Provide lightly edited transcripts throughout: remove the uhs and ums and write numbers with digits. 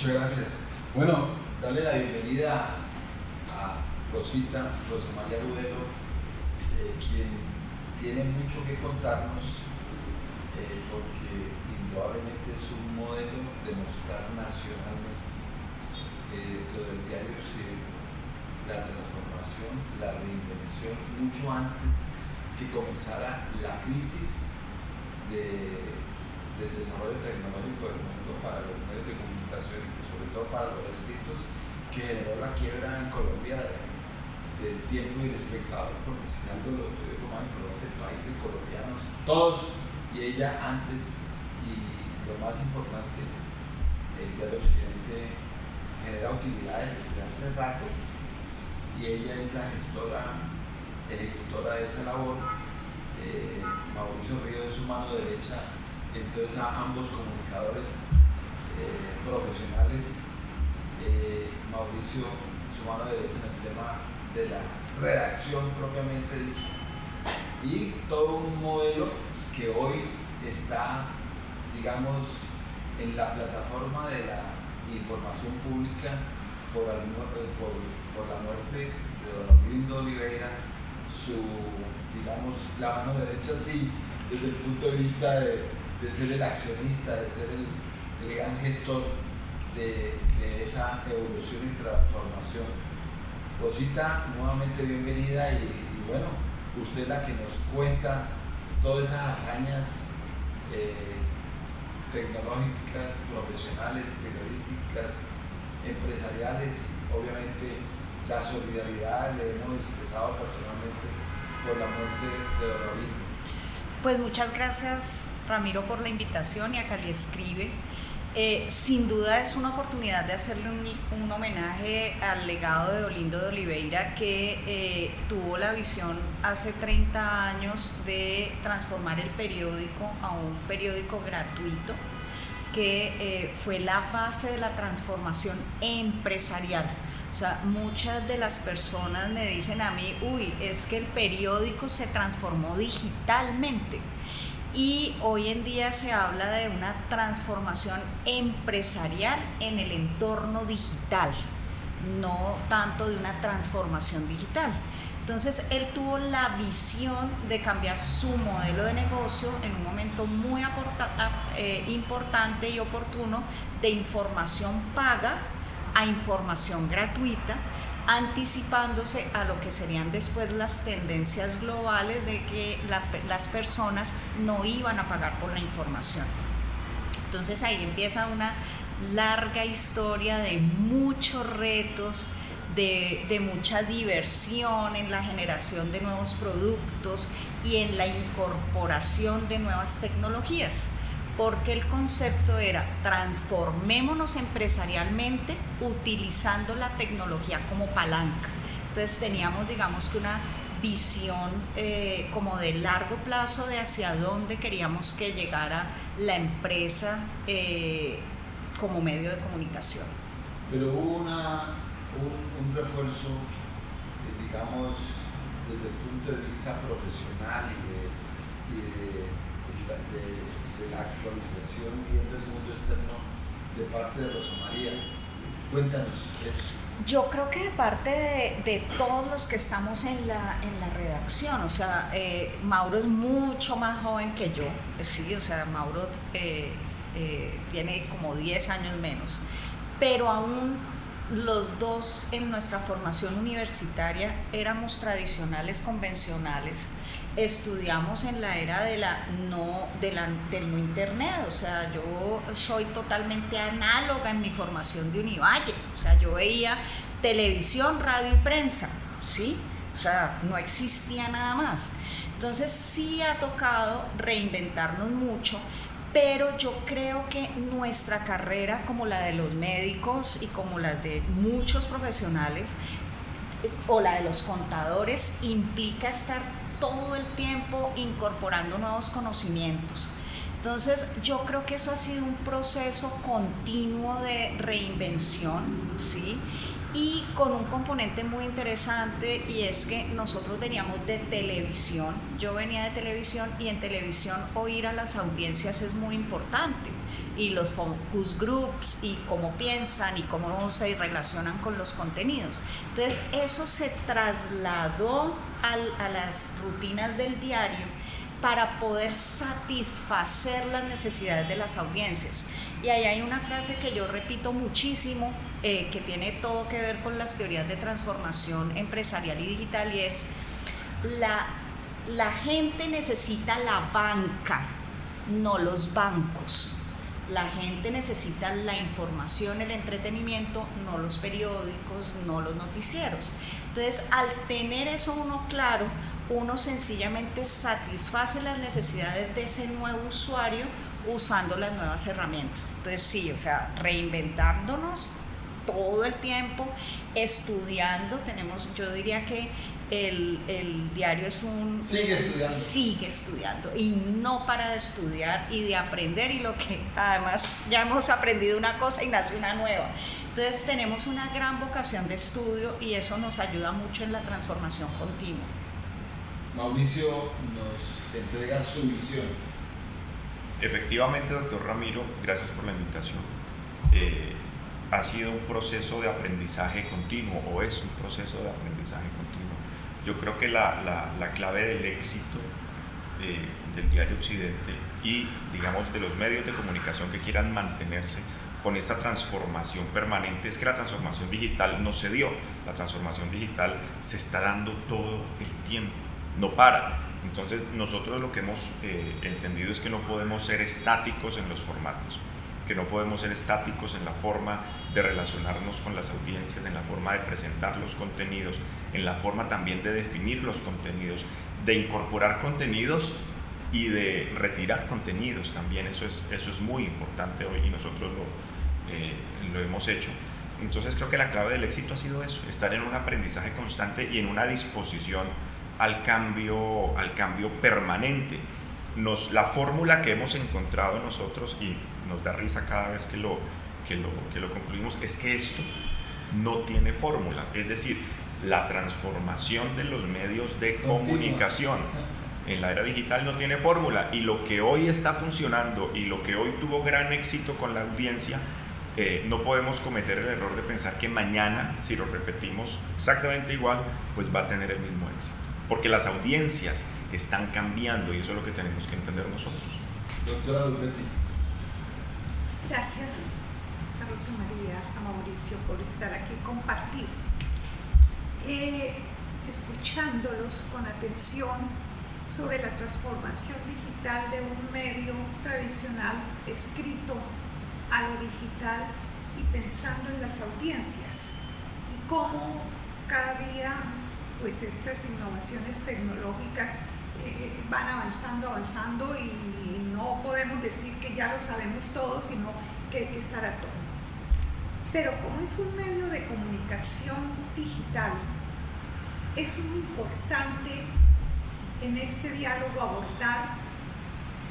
Muchas gracias. Bueno, darle la bienvenida a Rosa María Ludelo, quien tiene mucho que contarnos, porque indudablemente es un modelo de mostrar nacionalmente lo del diario Occidente, la transformación, la reinvención, mucho antes que comenzara la crisis del desarrollo tecnológico del mundo para los medios de comunicación y sobre todo para los escritos, que generó la quiebra en Colombia del tiempo y el espectador, porque si algo lo tuvieron más importante el país, de colombianos, todos, y ella antes, y lo más importante, el diario Occidente genera utilidades desde hace rato, y ella es la gestora, ejecutora de esa labor. Mauricio Río es su mano derecha. Entonces a ambos comunicadores profesionales, Mauricio, su mano derecha en el tema de la redacción propiamente dicha, y todo un modelo que hoy está, digamos, en la plataforma de la información pública por la muerte de don Olindo Oliveira, digamos, la mano derecha, sí, desde el punto de vista de ser el accionista, de ser el gran gestor de esa evolución y transformación. Rosita, nuevamente bienvenida, y bueno, usted es la que nos cuenta todas esas hazañas tecnológicas, profesionales, periodísticas, empresariales, y obviamente la solidaridad le hemos expresado personalmente por la muerte de don Olindo. Pues muchas gracias, Ramiro, por la invitación, y a Cali Escribe. Sin duda es una oportunidad de hacerle un homenaje al legado de Olindo de Oliveira, que tuvo la visión hace 30 años de transformar el periódico a un periódico gratuito, que fue la base de la transformación empresarial. O sea, muchas de las personas me dicen a mí, es que el periódico se transformó digitalmente. Y hoy en día se habla de una transformación empresarial en el entorno digital, no tanto de una transformación digital. Entonces él tuvo la visión de cambiar su modelo de negocio en un momento muy importante y oportuno, de información paga a información gratuita, anticipándose a lo que serían después las tendencias globales de que las personas no iban a pagar por la información. Entonces ahí empieza una larga historia de muchos retos, de mucha diversión en la generación de nuevos productos y en la incorporación de nuevas tecnologías, porque el concepto era: transformémonos empresarialmente utilizando la tecnología como palanca. Entonces teníamos, digamos, que una visión como de largo plazo de hacia dónde queríamos que llegara la empresa como medio de comunicación. Pero hubo un refuerzo, digamos, desde el punto de vista profesional y de la actualización viendo el mundo externo de parte de Rosa María. Cuéntanos eso. Yo creo que de parte de todos los que estamos en la redacción, o sea, Mauro es mucho más joven que yo, sí, o sea, Mauro tiene como 10 años menos, pero aún los dos en nuestra formación universitaria éramos tradicionales, convencionales. Estudiamos en la era del no internet, o sea, yo soy totalmente análoga en mi formación de Univalle, o sea, yo veía televisión, radio y prensa, ¿sí? O sea, no existía nada más. Entonces sí ha tocado reinventarnos mucho, pero yo creo que nuestra carrera, como la de los médicos y como la de muchos profesionales, o la de los contadores, implica estar todo el tiempo incorporando nuevos conocimientos. Entonces yo creo que eso ha sido un proceso continuo de reinvención, ¿sí? y con un componente muy interesante, y es que nosotros veníamos de televisión, yo venía de televisión, y en televisión oír a las audiencias es muy importante, y los focus groups y cómo piensan y cómo se relacionan con los contenidos. Entonces eso se trasladó a las rutinas del diario para poder satisfacer las necesidades de las audiencias. Y ahí hay una frase que yo repito muchísimo, que tiene todo que ver con las teorías de transformación empresarial y digital, y es: la gente necesita la banca, no los bancos. La gente necesita la información, el entretenimiento, no los periódicos, no los noticieros. Entonces, al tener eso uno claro, uno sencillamente satisface las necesidades de ese nuevo usuario usando las nuevas herramientas. Entonces sí, o sea, reinventándonos todo el tiempo, estudiando. Yo diría que el diario es sigue estudiando y no para de estudiar y de aprender, y lo que además ya hemos aprendido una cosa y nace una nueva. Entonces tenemos una gran vocación de estudio y eso nos ayuda mucho en la transformación continua. Mauricio nos entrega su visión. Efectivamente, doctor Ramiro, gracias por la invitación. Ha sido un proceso de aprendizaje continuo, o es un proceso de aprendizaje continuo. Yo creo que la clave del éxito del Diario Occidente y, digamos, de los medios de comunicación que quieran mantenerse con esta transformación permanente es que la transformación digital no se dio. La transformación digital se está dando todo el tiempo, no para. Entonces nosotros lo que hemos entendido es que no podemos ser estáticos en los formatos, que no podemos ser estáticos en la forma de relacionarnos con las audiencias, en la forma de presentar los contenidos, en la forma también de definir los contenidos, de incorporar contenidos y de retirar contenidos también. Eso es muy importante hoy y nosotros lo hemos hecho. Entonces creo que la clave del éxito ha sido eso, estar en un aprendizaje constante y en una disposición al cambio permanente. La fórmula que hemos encontrado nosotros, y nos da risa cada vez que lo concluimos, es que esto no tiene fórmula. Es decir, la transformación de los medios de comunicación en la era digital no tiene fórmula, y lo que hoy está funcionando y lo que hoy tuvo gran éxito con la audiencia, no podemos cometer el error de pensar que mañana, si lo repetimos exactamente igual, pues va a tener el mismo éxito, porque las audiencias están cambiando y eso es lo que tenemos que entender nosotros. Doctora Luzbetti. Gracias a Rosa María, a Mauricio, por estar aquí y compartir. Escuchándolos con atención sobre la transformación digital de un medio tradicional escrito a lo digital, y pensando en las audiencias y cómo cada día pues estas innovaciones tecnológicas van avanzando y no podemos decir que ya lo sabemos todo, sino que hay que estar a todo. Pero como es un medio de comunicación digital, es muy importante en este diálogo abordar,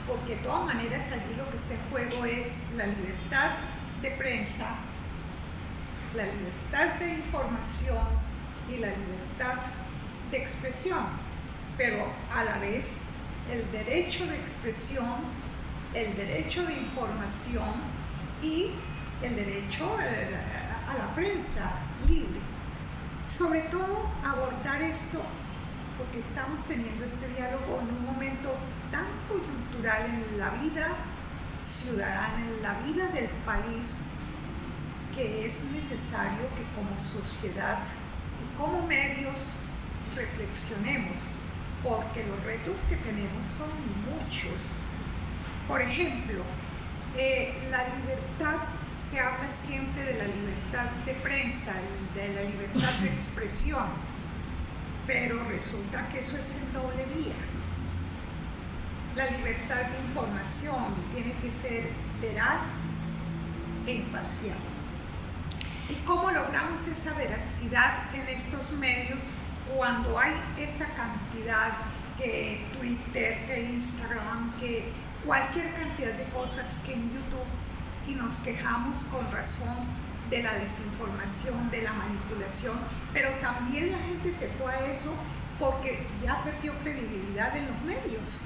porque de todas maneras allí lo que está en juego es la libertad de prensa, la libertad de información y la libertad de expresión, pero a la vez el derecho de expresión, el derecho de información y el derecho a la prensa libre. Sobre todo abordar esto porque estamos teniendo este diálogo en un momento tan coyuntural en la vida ciudadana, en la vida del país, que es necesario que como sociedad y como medios reflexionemos, porque los retos que tenemos son muchos. Por ejemplo, la libertad, se habla siempre de la libertad de prensa, de la libertad de expresión, pero resulta que eso es en doble vía. La libertad de información tiene que ser veraz e imparcial. ¿Y cómo logramos esa veracidad en estos medios cuando hay esa cantidad, que Twitter, que Instagram, que cualquier cantidad de cosas, que en YouTube, y nos quejamos con razón de la desinformación, de la manipulación, pero también la gente se fue a eso porque ya perdió credibilidad en los medios.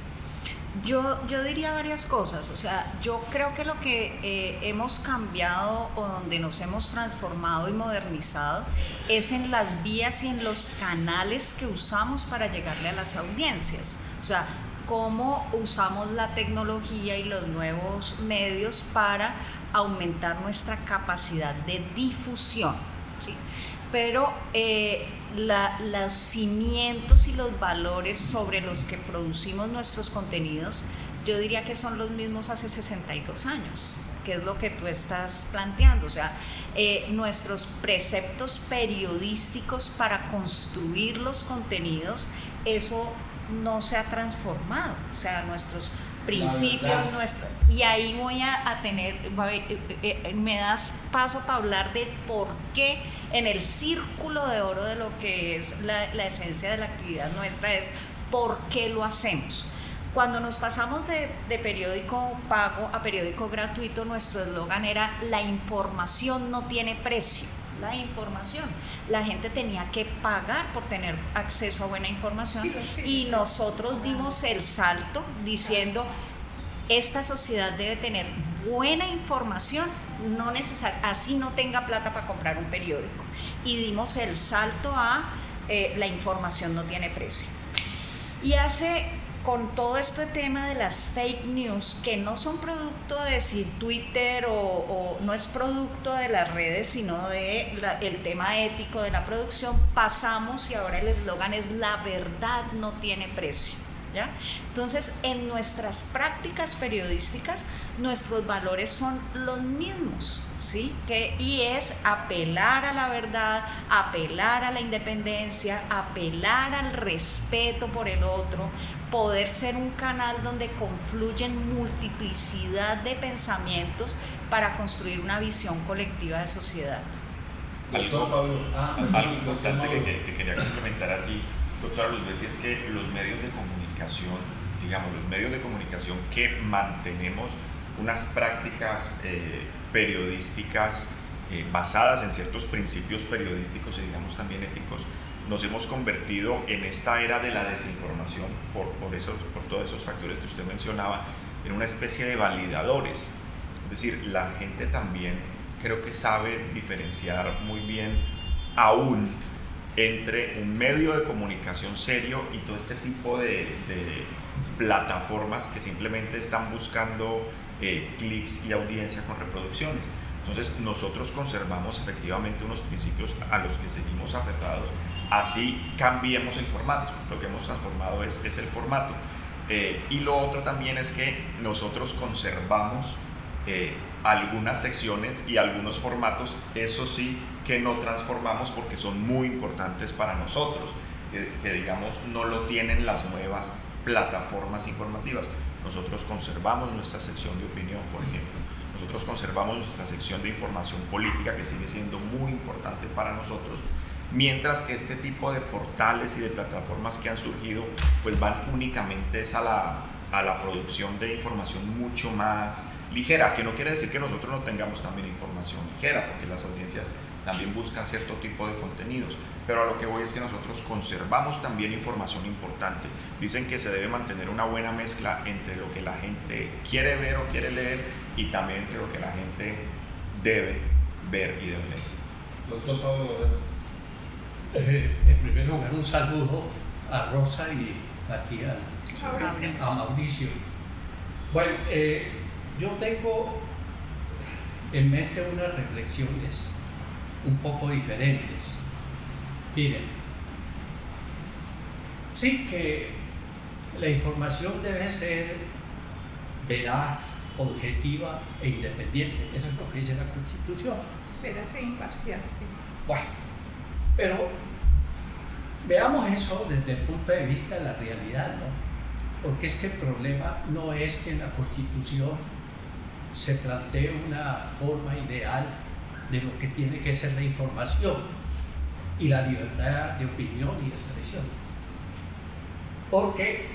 Yo diría varias cosas, o sea, yo creo que lo que hemos cambiado o donde nos hemos transformado y modernizado es en las vías y en los canales que usamos para llegarle a las audiencias, o sea, cómo usamos la tecnología y los nuevos medios para aumentar nuestra capacidad de difusión, ¿sí? Pero los cimientos y los valores sobre los que producimos nuestros contenidos, yo diría que son los mismos hace 62 años, que es lo que tú estás planteando, o sea, nuestros preceptos periodísticos para construir los contenidos, eso no se ha transformado, o sea, nuestros principios, y ahí voy a tener, me das paso para hablar de por qué en el círculo de oro de lo que es la esencia de la actividad nuestra es por qué lo hacemos. Cuando nos pasamos de periódico pago a periódico gratuito, nuestro eslogan era: la información no tiene precio. La información, la gente tenía que pagar por tener acceso a buena información, y nosotros dimos el salto diciendo: esta sociedad debe tener buena información, no así no tenga plata para comprar un periódico, y dimos el salto a la información no tiene precio. Y con todo este tema de las fake news, que no son producto de decir Twitter o no es producto de las redes, sino el tema ético de la producción, pasamos y ahora el eslogan es: la verdad no tiene precio, ¿ya? Entonces, en nuestras prácticas periodísticas, nuestros valores son los mismos, ¿sí? Y es apelar a la verdad, apelar a la independencia, apelar al respeto por el otro, poder ser un canal donde confluyen multiplicidad de pensamientos para construir una visión colectiva de sociedad. Algo importante que quería complementar allí, doctora Luzbeti, es que los medios de comunicación, los medios de comunicación que mantenemos unas prácticas periodísticas basadas en ciertos principios periodísticos y digamos también éticos, nos hemos convertido en esta era de la desinformación por todos esos factores que usted mencionaba, en una especie de validadores. Es decir, la gente también creo que sabe diferenciar muy bien aún entre un medio de comunicación serio y todo este tipo de plataformas que simplemente están buscando clics y audiencia con reproducciones. Entonces nosotros conservamos efectivamente unos principios a los que seguimos aferrados, así cambiemos el formato. Lo que hemos transformado es el formato, y lo otro también es que nosotros conservamos algunas secciones y algunos formatos, eso sí, que no transformamos porque son muy importantes para nosotros, que digamos no lo tienen las nuevas plataformas informativas. Nosotros conservamos nuestra sección de opinión, por ejemplo. Nosotros conservamos nuestra sección de información política, que sigue siendo muy importante para nosotros, mientras que este tipo de portales y de plataformas que han surgido pues van únicamente a la producción de información mucho más ligera, que no quiere decir que nosotros no tengamos también información ligera, porque las audiencias también buscan cierto tipo de contenidos, pero a lo que voy es que nosotros conservamos también información importante. Dicen que se debe mantener una buena mezcla entre lo que la gente quiere ver o quiere leer y también entre lo que la gente debe ver y debe leer. Doctor Pablo, en primer lugar, un saludo a Rosa y aquí a Mauricio. Bueno, yo tengo en mente unas reflexiones un poco diferentes. Miren, sí que la información debe ser veraz, objetiva e independiente. Eso es lo que dice la Constitución. Veraz e imparcial, sí. Bueno, pero veamos eso desde el punto de vista de la realidad, ¿no? Porque es que el problema no es que en la Constitución se plantee una forma ideal de lo que tiene que ser la información y la libertad de opinión y expresión. Porque,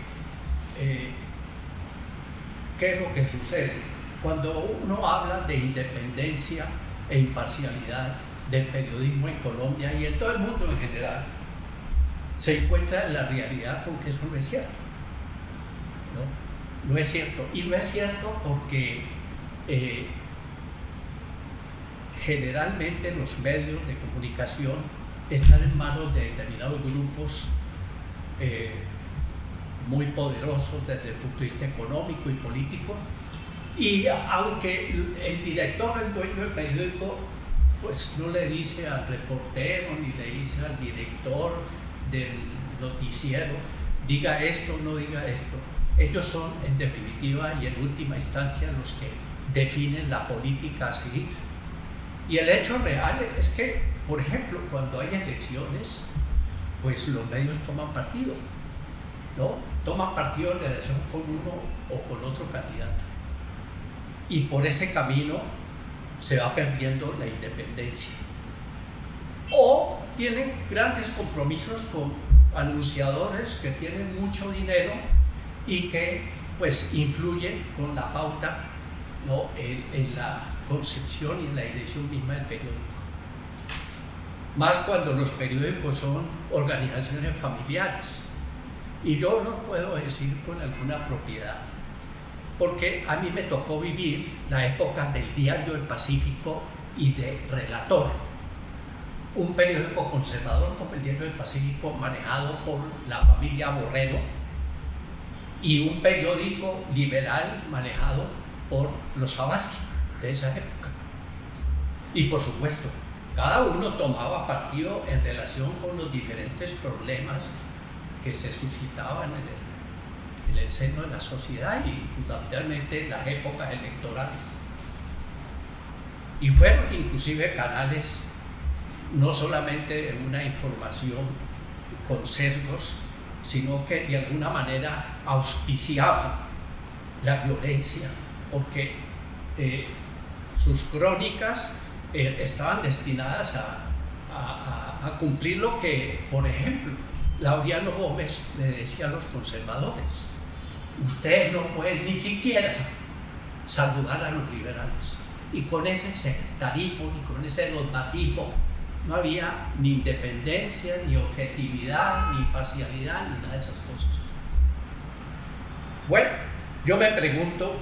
¿qué es lo que sucede? Cuando uno habla de independencia e imparcialidad del periodismo en Colombia y en todo el mundo en general, se encuentra en la realidad con que eso no es cierto. No es cierto. Y no es cierto porque generalmente los medios de comunicación están en manos de determinados grupos muy poderosos desde el punto de vista económico y político, y aunque el director, el dueño del periódico, pues no le dice al reportero ni le dice al director del noticiero diga esto, no diga esto, ellos son en definitiva y en última instancia los que definen la política a seguir. Y el hecho real es que, por ejemplo, cuando hay elecciones, pues los medios toman partido, ¿no? Toman partido en relación con uno o con otro candidato. Y por ese camino se va perdiendo la independencia. O tienen grandes compromisos con anunciadores que tienen mucho dinero y que pues influyen con la pauta, ¿no? en la concepción y en la dirección misma del periódico. Más cuando los periódicos son organizaciones familiares. Y yo lo puedo decir con alguna propiedad, porque a mí me tocó vivir la época del Diario del Pacífico y de Relator, un periódico conservador como el Diario del Pacífico manejado por la familia Borrero, y un periódico liberal manejado por los Savasky de esa época. Y por supuesto, cada uno tomaba partido en relación con los diferentes problemas que se suscitaban en el seno de la sociedad y fundamentalmente en las épocas electorales. Y fueron inclusive canales no solamente de una información con sesgos, sino que de alguna manera auspiciaban la violencia, porque sus crónicas estaban destinadas a cumplir lo que, por ejemplo, Laureano Gómez le decía a los conservadores: ustedes no pueden ni siquiera saludar a los liberales. Y con ese sectarismo y con ese dogmatismo no había ni independencia, ni objetividad, ni imparcialidad, ni nada de esas cosas. Bueno, yo me pregunto,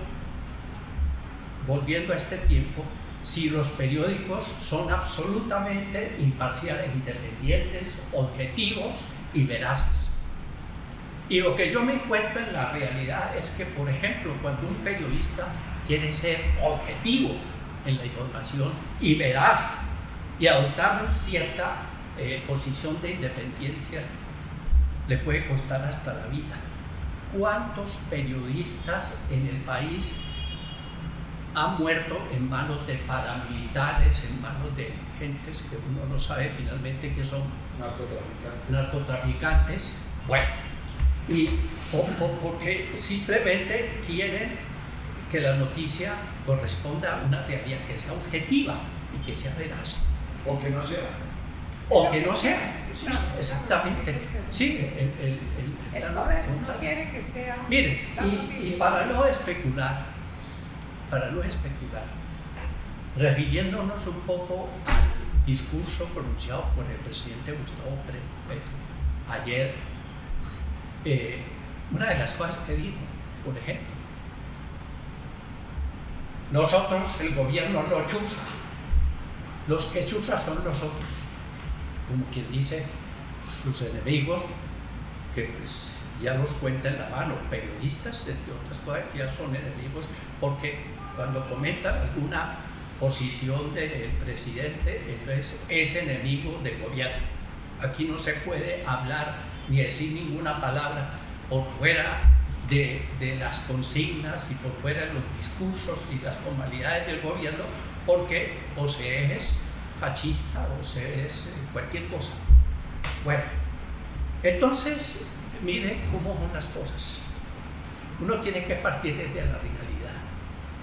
volviendo a este tiempo, si los periódicos son absolutamente imparciales, independientes, objetivos y veraces. Y lo que yo me encuentro en la realidad es que, por ejemplo, cuando un periodista quiere ser objetivo en la información y veraz y adoptar cierta posición de independencia, le puede costar hasta la vida. ¿Cuántos periodistas en el país han muerto en manos de paramilitares, en manos de gentes que uno no sabe finalmente que son narcotraficantes? Bueno, y porque simplemente quieren que la noticia corresponda a una realidad que sea objetiva y que sea veraz. O que no sea. O que no sea. Sí, exactamente. Sí, el poder no quiere que sea. Miren, y para no especular, refiriéndonos un poco al discurso pronunciado por el presidente Gustavo Petro ayer, una de las cosas que dijo, por ejemplo: nosotros, el gobierno, no chuza, los que chuzan son nosotros, como quien dice, sus enemigos, que pues ya los cuenta en la mano, periodistas, entre otras cosas, que ya son enemigos, porque cuando comentan alguna posición del presidente, entonces es enemigo del gobierno. Aquí no se puede hablar ni decir ninguna palabra por fuera de las consignas y por fuera de los discursos y las formalidades del gobierno, porque o se es fascista o se es cualquier cosa. Bueno, entonces miren cómo son las cosas. Uno tiene que partir desde la realidad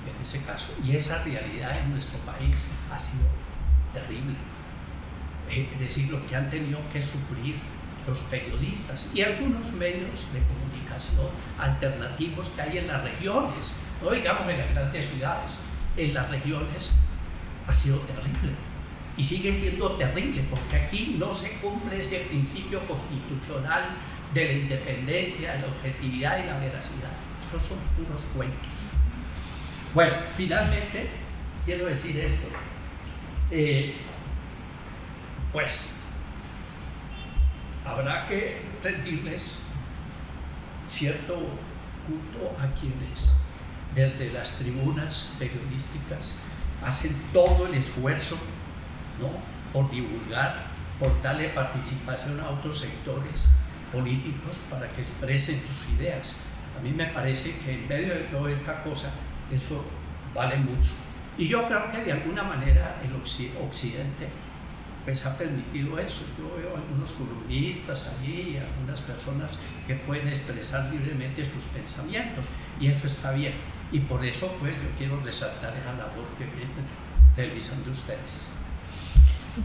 en ese caso, y esa realidad en nuestro país ha sido terrible. Es decir, lo que han tenido que sufrir los periodistas y algunos medios de comunicación alternativos que hay en las regiones, no digamos en las grandes ciudades, en las regiones, ha sido terrible. Y sigue siendo terrible, porque aquí no se cumple ese principio constitucional de la independencia, de la objetividad y la veracidad. Esos son puros cuentos. Bueno, finalmente quiero decir esto. Pues habrá que rendirles cierto culto a quienes desde las tribunas periodísticas hacen todo el esfuerzo, ¿no?, por divulgar, por darle participación a otros sectores políticos para que expresen sus ideas. A mí me parece que en medio de toda esta cosa eso vale mucho. Y yo creo que de alguna manera el Occidente pues ha permitido eso. Yo veo algunos columnistas allí, algunas personas que pueden expresar libremente sus pensamientos, y eso está bien. Y por eso pues yo quiero resaltar esa labor que vienen realizando ustedes.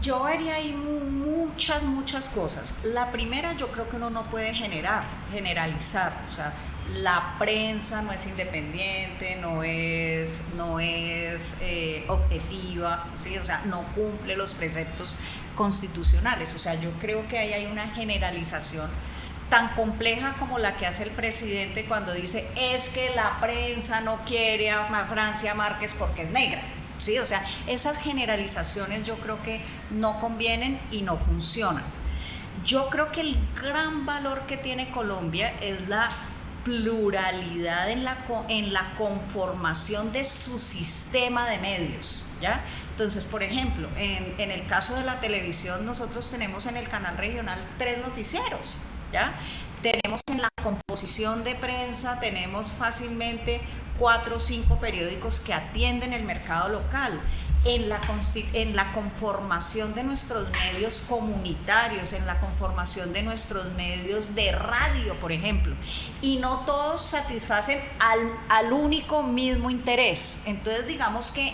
Yo vería ahí muchas cosas. La primera, yo creo que uno no puede generalizar. O sea, la prensa no es independiente, no es objetiva, ¿sí? O sea, no cumple los preceptos constitucionales. O sea, yo creo que ahí hay una generalización tan compleja como la que hace el presidente cuando dice es que la prensa no quiere a Francia Márquez porque es negra. Sí, o sea, esas generalizaciones yo creo que no convienen y no funcionan. Yo creo que el gran valor que tiene Colombia es la pluralidad en la conformación de su sistema de medios, ¿ya? Entonces, por ejemplo, en el caso de la televisión, nosotros tenemos en el canal regional 3 noticieros, ¿ya? Tenemos en la composición de prensa, tenemos fácilmente 4 o 5 periódicos que atienden el mercado local. En la conformación de nuestros medios comunitarios, en la conformación de nuestros medios de radio, por ejemplo, y no todos satisfacen al único mismo interés. Entonces, digamos que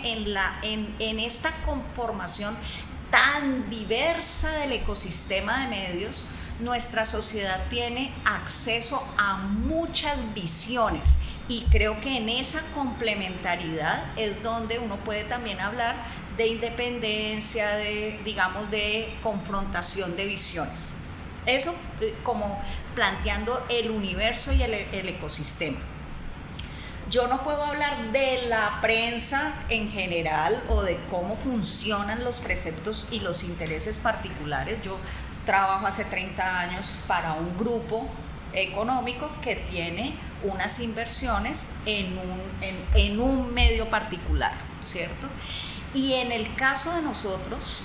en esta conformación tan diversa del ecosistema de medios, nuestra sociedad tiene acceso a muchas visiones, y creo que en esa complementariedad es donde uno puede también hablar de independencia, de confrontación de visiones. Eso como planteando el universo y el ecosistema. Yo no puedo hablar de la prensa en general o de cómo funcionan los preceptos y los intereses particulares. Yo trabajo hace 30 años para un grupo económico que tiene unas inversiones en un medio particular, ¿cierto? Y en el caso de nosotros,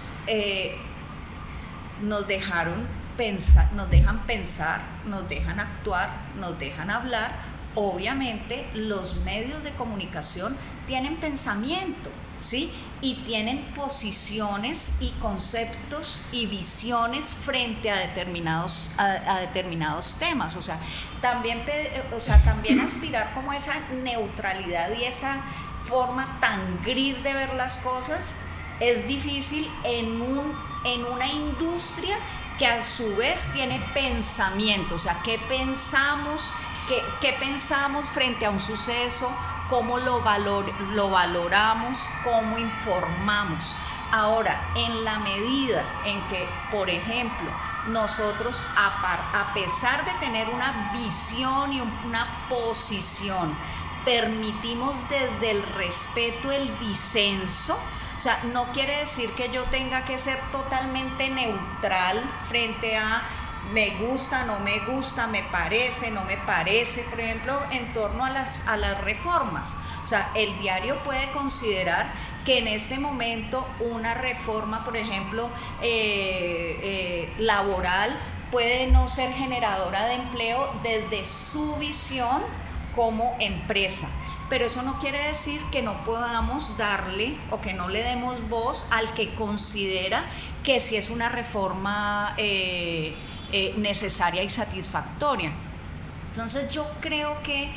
nos dejan pensar, nos dejan actuar, nos dejan hablar. Obviamente los medios de comunicación tienen pensamiento, ¿sí? Y tienen posiciones y conceptos y visiones frente a determinados temas. O sea, también aspirar como esa neutralidad y esa forma tan gris de ver las cosas es difícil en una industria que a su vez tiene pensamiento. O sea, ¿qué pensamos frente a un suceso? ¿Cómo lo valoramos? ¿Cómo informamos? Ahora, en la medida en que, por ejemplo, nosotros, a pesar de tener una visión y una posición, permitimos desde el respeto el disenso. O sea, no quiere decir que yo tenga que ser totalmente neutral frente a me gusta, no me gusta, me parece, no me parece, por ejemplo, en torno a las reformas. O sea, el diario puede considerar que en este momento una reforma, por ejemplo, laboral, puede no ser generadora de empleo desde su visión como empresa. Pero eso no quiere decir que no podamos darle o que no le demos voz al que considera que sí es una reforma necesaria y satisfactoria. Entonces yo creo que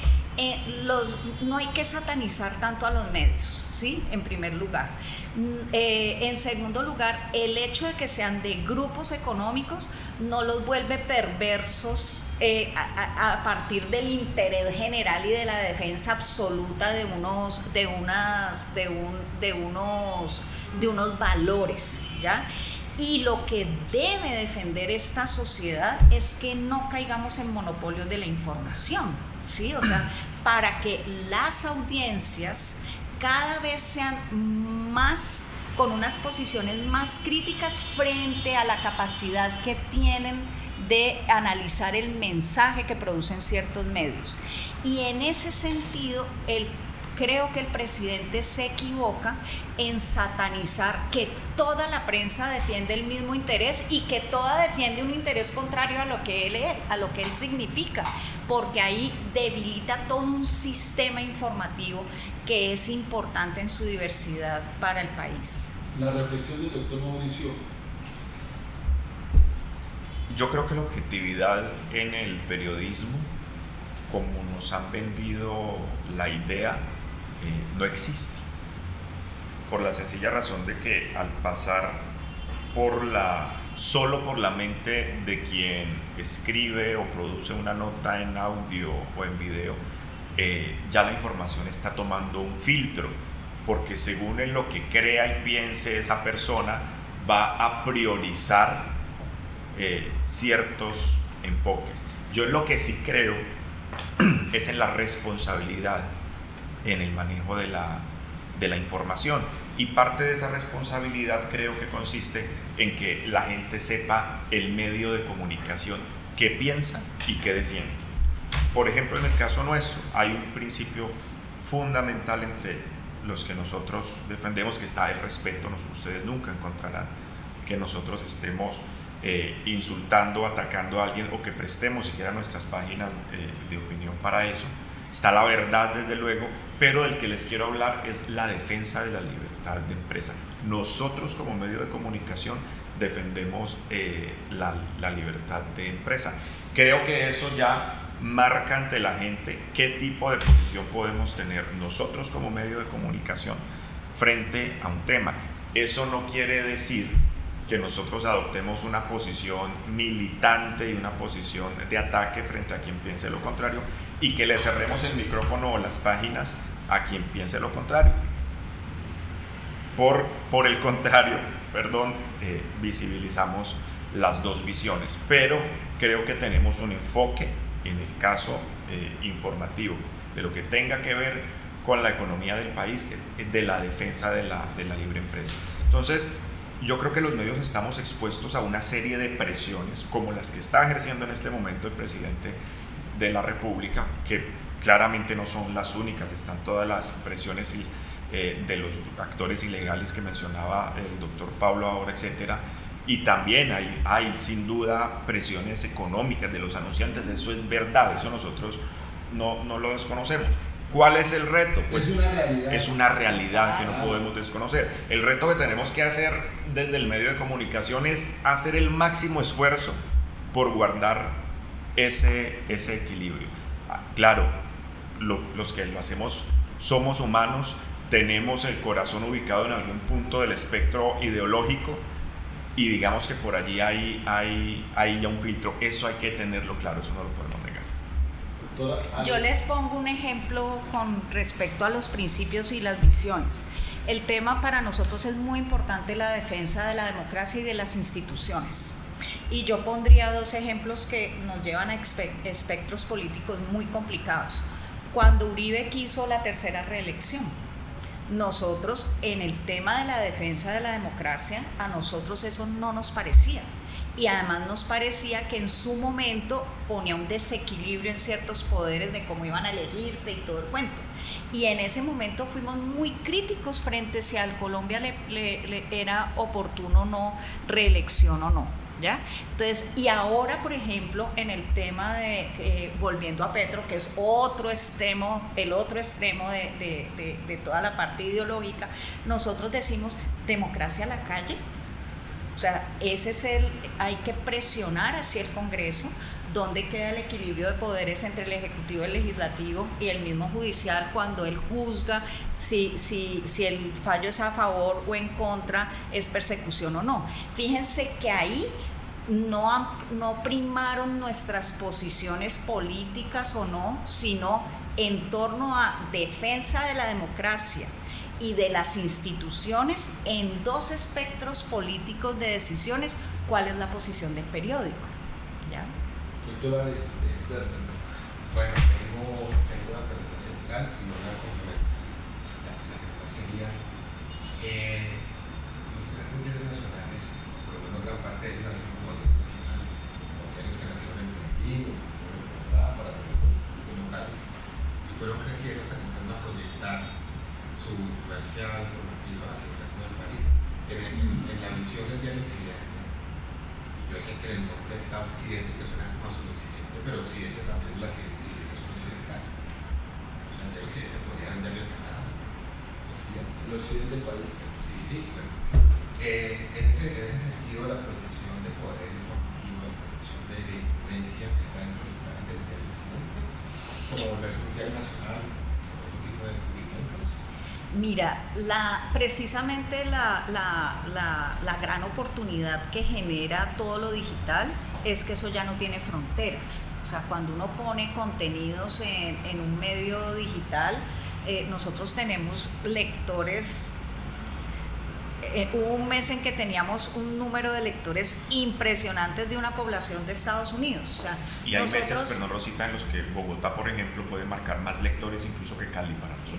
no hay que satanizar tanto a los medios, ¿sí? En primer lugar. En segundo lugar, el hecho de que sean de grupos económicos no los vuelve perversos a partir del interés general y de la defensa absoluta de unos valores, ¿ya? Y lo que debe defender esta sociedad es que no caigamos en monopolios de la información, ¿sí? O sea, para que las audiencias cada vez sean más, con unas posiciones más críticas frente a la capacidad que tienen de analizar el mensaje que producen ciertos medios. Y en ese sentido, creo que el presidente se equivoca en satanizar que toda la prensa defiende el mismo interés y que toda defiende un interés contrario a lo que él significa, porque ahí debilita todo un sistema informativo que es importante en su diversidad para el país. La reflexión del doctor Mauricio. Yo creo que la objetividad en el periodismo, como nos han vendido la idea, no existe, por la sencilla razón de que al pasar solo por la mente de quien escribe o produce una nota en audio o en video, ya la información está tomando un filtro, porque según en lo que crea y piense esa persona, va a priorizar ciertos enfoques. Yo en lo que sí creo es en la responsabilidad en el manejo de la información, y parte de esa responsabilidad creo que consiste en que la gente sepa el medio de comunicación que piensa y que defiende. Por ejemplo, en el caso nuestro hay un principio fundamental entre los que nosotros defendemos, que está el respeto. Ustedes nunca encontrarán que nosotros estemos insultando, atacando a alguien, o que prestemos siquiera nuestras páginas de opinión para eso. Está la verdad, desde luego, pero del que les quiero hablar es la defensa de la libertad de empresa. Nosotros, como medio de comunicación, defendemos la libertad de empresa. Creo que eso ya marca ante la gente qué tipo de posición podemos tener nosotros como medio de comunicación frente a un tema. Eso no quiere decir que nosotros adoptemos una posición militante y una posición de ataque frente a quien piense lo contrario, y que le cerremos el micrófono o las páginas a quien piense lo contrario. Por el contrario, visibilizamos las dos visiones, pero creo que tenemos un enfoque, en el caso informativo, de lo que tenga que ver con la economía del país, de la defensa de la libre empresa. Entonces, yo creo que los medios estamos expuestos a una serie de presiones, como las que está ejerciendo en este momento el presidente de la República, que claramente no son las únicas. Están todas las presiones de los actores ilegales que mencionaba el doctor Pablo ahora, etcétera. Y también hay sin duda presiones económicas de los anunciantes. Eso es verdad, eso nosotros no lo desconocemos. ¿Cuál es el reto? Pues es una realidad que no podemos desconocer. El reto que tenemos que hacer desde el medio de comunicación es hacer el máximo esfuerzo por guardar ese equilibrio. Claro, los que lo hacemos somos humanos, tenemos el corazón ubicado en algún punto del espectro ideológico, y digamos que por allí hay ya un filtro. Eso hay que tenerlo claro, eso no lo podemos negar. Yo les pongo un ejemplo con respecto a los principios y las visiones. El tema para nosotros es muy importante, la defensa de la democracia y de las instituciones. Y yo pondría dos ejemplos que nos llevan a espectros políticos muy complicados. Cuando Uribe quiso la tercera reelección, nosotros, en el tema de la defensa de la democracia, a nosotros eso no nos parecía. Y además nos parecía que en su momento ponía un desequilibrio en ciertos poderes de cómo iban a elegirse y todo el cuento. Y en ese momento fuimos muy críticos frente a si a Colombia le era oportuno o no reelección o no, ¿ya? Entonces, y ahora, por ejemplo, en el tema de, volviendo a Petro, que es otro extremo, el otro extremo de toda la parte ideológica, nosotros decimos democracia a la calle. O sea, hay que presionar hacia el Congreso, ¿dónde queda el equilibrio de poderes entre el Ejecutivo, el Legislativo y el mismo Judicial cuando él juzga si el fallo es a favor o en contra, es persecución o no? Fíjense que ahí no primaron nuestras posiciones políticas o no, sino en torno a defensa de la democracia y de las instituciones en dos espectros políticos de decisiones. ¿Cuál es la posición del periódico? ¿Ya? Titulares externos. Bueno, tengo una pregunta central y una complementaria. La central sería, los grandes medios nacionales, por lo menos gran parte de ellos nacieron como medios regionales, como medios que nacieron en Medellín, o nacieron en Bogotá, para tener políticos locales, y fueron creciendo hasta que empezaron a proyectar su influencia informativa hacia el resto del país. En la visión del diario Occidente, yo sé que en el nombre está Occidente, que suena como azul Occidente, pero Occidente también es la civilización occidental. O sea, el diario Occidente podría ser un diario de Canadá. El occidente del país. Sí, bueno. En ese sentido, la proyección de poder informativo, la proyección de influencia está dentro de los planes del diario Occidente, como volverse un diario nacional, otro tipo de cubrimientos. Mira, precisamente la gran oportunidad que genera todo lo digital es que eso ya no tiene fronteras. O sea, cuando uno pone contenidos en un medio digital, nosotros tenemos lectores. Hubo un mes en que teníamos un número de lectores impresionantes de una población de Estados Unidos. O sea, y hay meses, perdón, Rosita, en los que Bogotá, por ejemplo, puede marcar más lectores incluso que Cali para sí.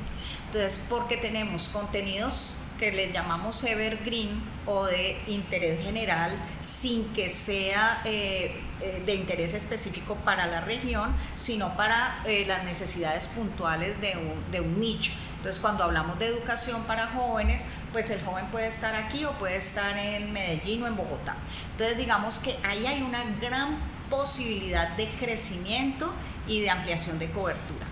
Entonces, porque tenemos contenidos que le llamamos evergreen o de interés general, sin que sea de interés específico para la región, sino para las necesidades puntuales de un nicho. Entonces, cuando hablamos de educación para jóvenes, pues el joven puede estar aquí o puede estar en Medellín o en Bogotá. Entonces, digamos que ahí hay una gran posibilidad de crecimiento y de ampliación de cobertura.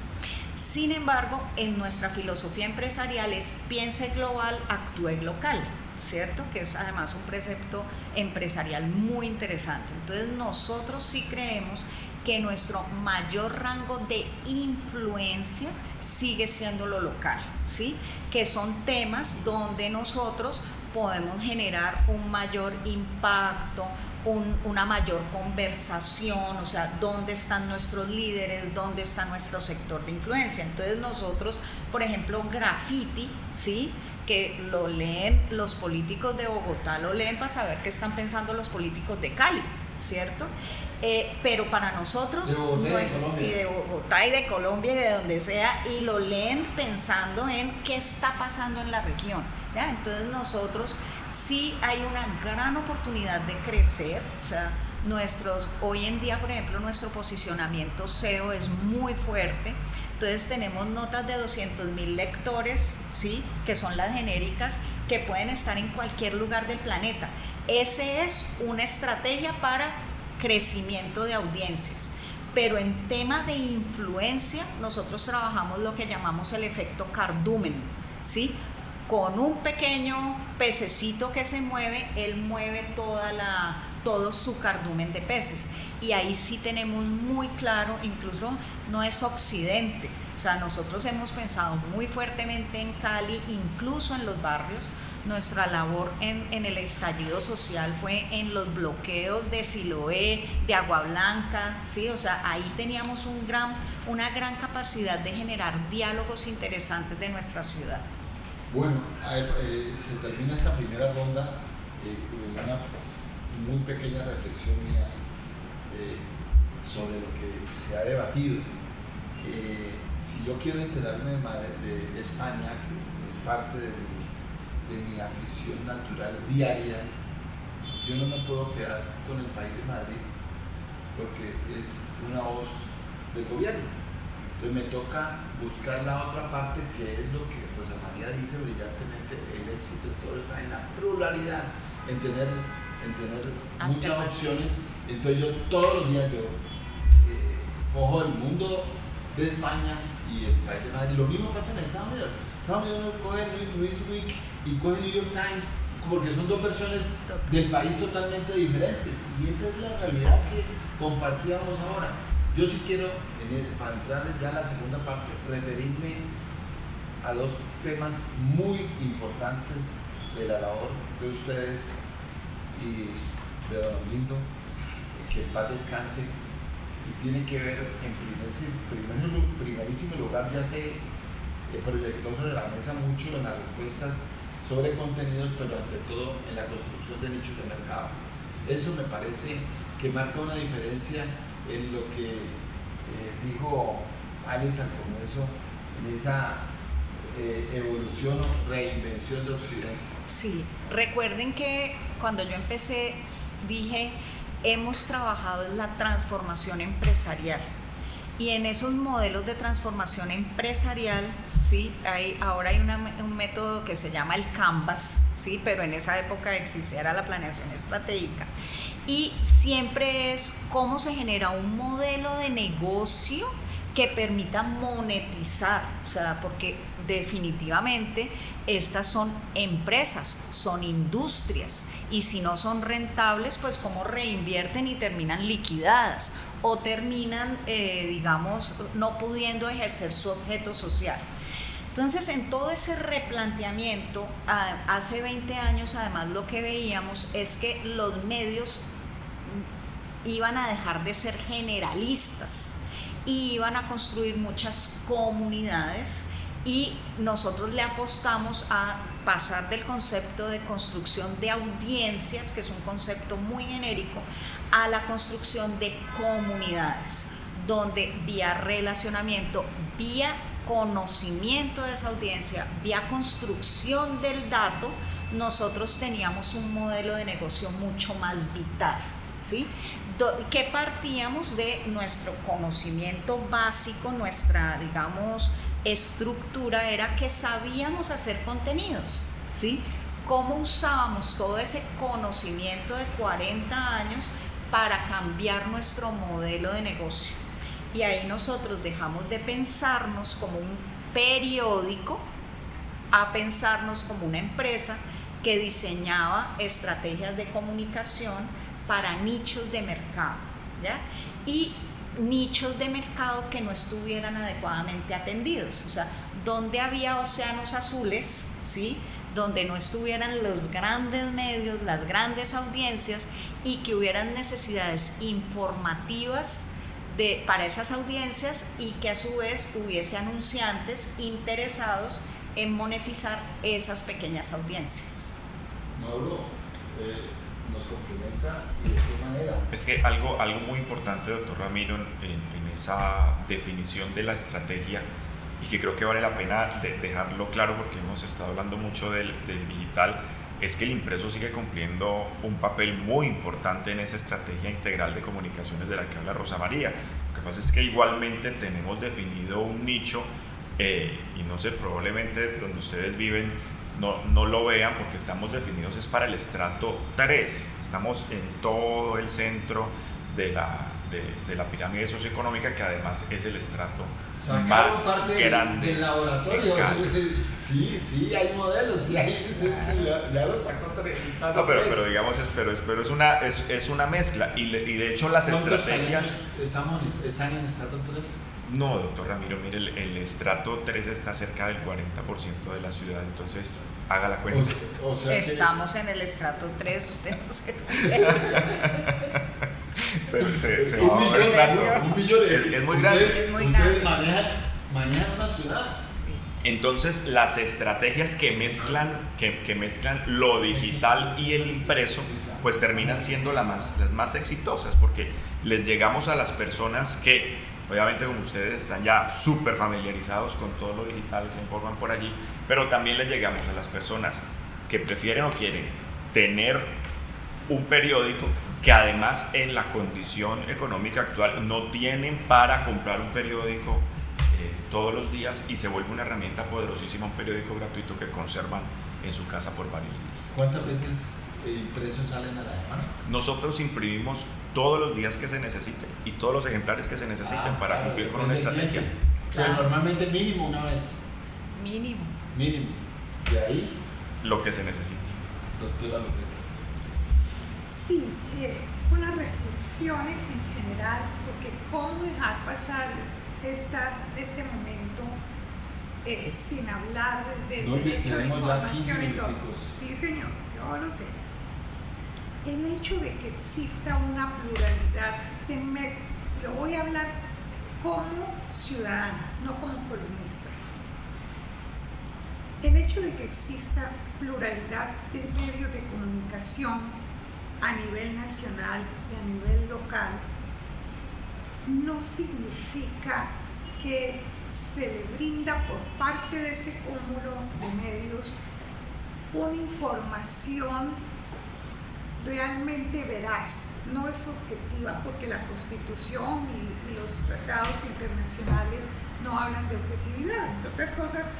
Sin embargo, en nuestra filosofía empresarial es piense global, actúe local, ¿cierto? Que es además un precepto empresarial muy interesante. Entonces, nosotros sí creemos que nuestro mayor rango de influencia sigue siendo lo local, ¿sí? Que son temas donde nosotros podemos generar un mayor impacto, una mayor conversación, o sea, dónde están nuestros líderes, dónde está nuestro sector de influencia. Entonces nosotros, por ejemplo, graffiti, ¿sí?, que lo leen los políticos de Bogotá, lo leen para saber qué están pensando los políticos de Cali, ¿cierto? Pero para nosotros, de Bogotá, y de Bogotá y de Colombia y de donde sea, y lo leen pensando en qué está pasando en la región, ¿ya? Entonces nosotros sí hay una gran oportunidad de crecer. O sea, hoy en día, por ejemplo, nuestro posicionamiento SEO es muy fuerte. Entonces tenemos notas de 200.000 lectores, ¿sí?, que son las genéricas, que pueden estar en cualquier lugar del planeta. Esa es una estrategia para crecimiento de audiencias. Pero en tema de influencia, nosotros trabajamos lo que llamamos el efecto cardumen, ¿sí? Con un pequeño pececito que se mueve, él mueve todo su cardumen de peces. Y ahí sí tenemos muy claro, incluso no es Occidente. O sea, nosotros hemos pensado muy fuertemente en Cali, incluso en los barrios. Nuestra labor en el estallido social fue en los bloqueos de Siloé, de Agua Blanca, ¿sí? O sea, ahí teníamos una gran capacidad de generar diálogos interesantes de nuestra ciudad. Bueno, se termina esta primera ronda con una muy pequeña reflexión mía sobre lo que se ha debatido. Si yo quiero enterarme de España, que es parte de mi afición natural diaria, yo no me puedo quedar con el País de Madrid, porque es una voz del gobierno. Entonces me toca buscar la otra parte, que es lo que Rosa María dice brillantemente: el éxito de todo está en la pluralidad, en tener muchas opciones. Entonces yo todos los días cojo el mundo de España y el País de Madrid. Lo mismo pasa en Estados Unidos. Estados Unidos coge Newsweek y coge New York Times porque son dos versiones del país totalmente diferentes, y esa es la realidad que compartíamos ahora. Yo sí quiero, para entrar ya a la segunda parte, referirme a dos temas muy importantes de la labor de ustedes y de don Lindo, que en paz descanse, y tiene que ver en primerísimo lugar, ya se proyectó sobre la mesa mucho en las respuestas sobre contenidos, pero ante todo en la construcción de nichos de mercado. Eso me parece que marca una diferencia en lo que dijo Alex al comienzo, en esa evolución o reinvención de Occidente. Sí, recuerden que cuando yo empecé dije, hemos trabajado en la transformación empresarial, y en esos modelos de transformación empresarial, ¿sí? Ahora hay un método que se llama el Canvas, ¿sí? Pero en esa época existía la planeación estratégica, y siempre es cómo se genera un modelo de negocio que permita monetizar, o sea, porque definitivamente estas son empresas, son industrias, y si no son rentables, pues cómo reinvierten y terminan liquidadas o terminan, digamos, no pudiendo ejercer su objeto social. Entonces, en todo ese replanteamiento, hace 20 años además lo que veíamos es que los medios iban a dejar de ser generalistas y iban a construir muchas comunidades, y nosotros le apostamos a pasar del concepto de construcción de audiencias, que es un concepto muy genérico, a la construcción de comunidades, donde vía relacionamiento, vía conocimiento de esa audiencia, vía construcción del dato, nosotros teníamos un modelo de negocio mucho más vital, ¿sí? Que partíamos de nuestro conocimiento básico, nuestra, digamos, estructura era que sabíamos hacer contenidos, ¿sí? Cómo usábamos todo ese conocimiento de 40 años para cambiar nuestro modelo de negocio. Y ahí nosotros dejamos de pensarnos como un periódico a pensarnos como una empresa que diseñaba estrategias de comunicación para nichos de mercado, ¿ya? Y nichos de mercado que no estuvieran adecuadamente atendidos, o sea, donde había océanos azules, ¿sí? Donde no estuvieran los grandes medios, las grandes audiencias, y que hubieran necesidades informativas para esas audiencias, y que a su vez hubiese anunciantes interesados en monetizar esas pequeñas audiencias. Mauro, nos complementa, y de qué manera. Es que algo muy importante, doctor Ramiro, en esa definición de la estrategia, y que creo que vale la pena dejarlo claro porque hemos estado hablando mucho del digital, es que el impreso sigue cumpliendo un papel muy importante en esa estrategia integral de comunicaciones de la que habla Rosa María. Lo que pasa es que igualmente tenemos definido un nicho, y no sé, probablemente donde ustedes viven no lo vean, porque estamos definidos es para el estrato 3, estamos en todo el centro de la pirámide socioeconómica, que además es el estrato más grande del laboratorio. Sí, hay modelos, sí hay, ya lo sacó el estrato. No, pero digamos, es una mezcla, y de hecho las estrategias... ¿Están en el estrato 3? No, doctor Ramiro, mire, el estrato 3 está cerca del 40% de la ciudad, entonces haga la cuenta. O sea estamos en el estrato 3, usted no se se va a un estrato. Un millón Es muy grande. Es muy grande. Ustedes manejan una ciudad. Sí. Entonces, las estrategias que mezclan lo digital y el impreso, pues terminan siendo las más exitosas, porque les llegamos a las personas que, obviamente, como ustedes están ya súper familiarizados con todo lo digital, se informan por allí, pero también les llegamos a las personas que prefieren o quieren tener un periódico, que además en la condición económica actual no tienen para comprar un periódico todos los días, y se vuelve una herramienta poderosísima, un periódico gratuito que conservan en su casa por varios días. ¿Cuántas veces impresos salen a la semana? Nosotros imprimimos todos los días que se necesiten y todos los ejemplares que se necesiten para claro, cumplir con una estrategia. Pero normalmente mínimo una vez. Mínimo. De ahí Lo que se necesite. Doctora López. Sí, unas reflexiones en general, porque cómo dejar pasar este momento sin hablar del No, derecho de tenemos ya 15 información y todo. minuticos. Sí, señor, yo lo sé. El hecho de que exista una pluralidad, lo voy a hablar como ciudadana, no como columnista. El hecho de que exista pluralidad de medios de comunicación a nivel nacional y a nivel local no significa que se le brinda por parte de ese cúmulo de medios una información realmente veraz. No es objetiva porque la Constitución y los tratados internacionales no hablan de objetividad, entre otras cosas,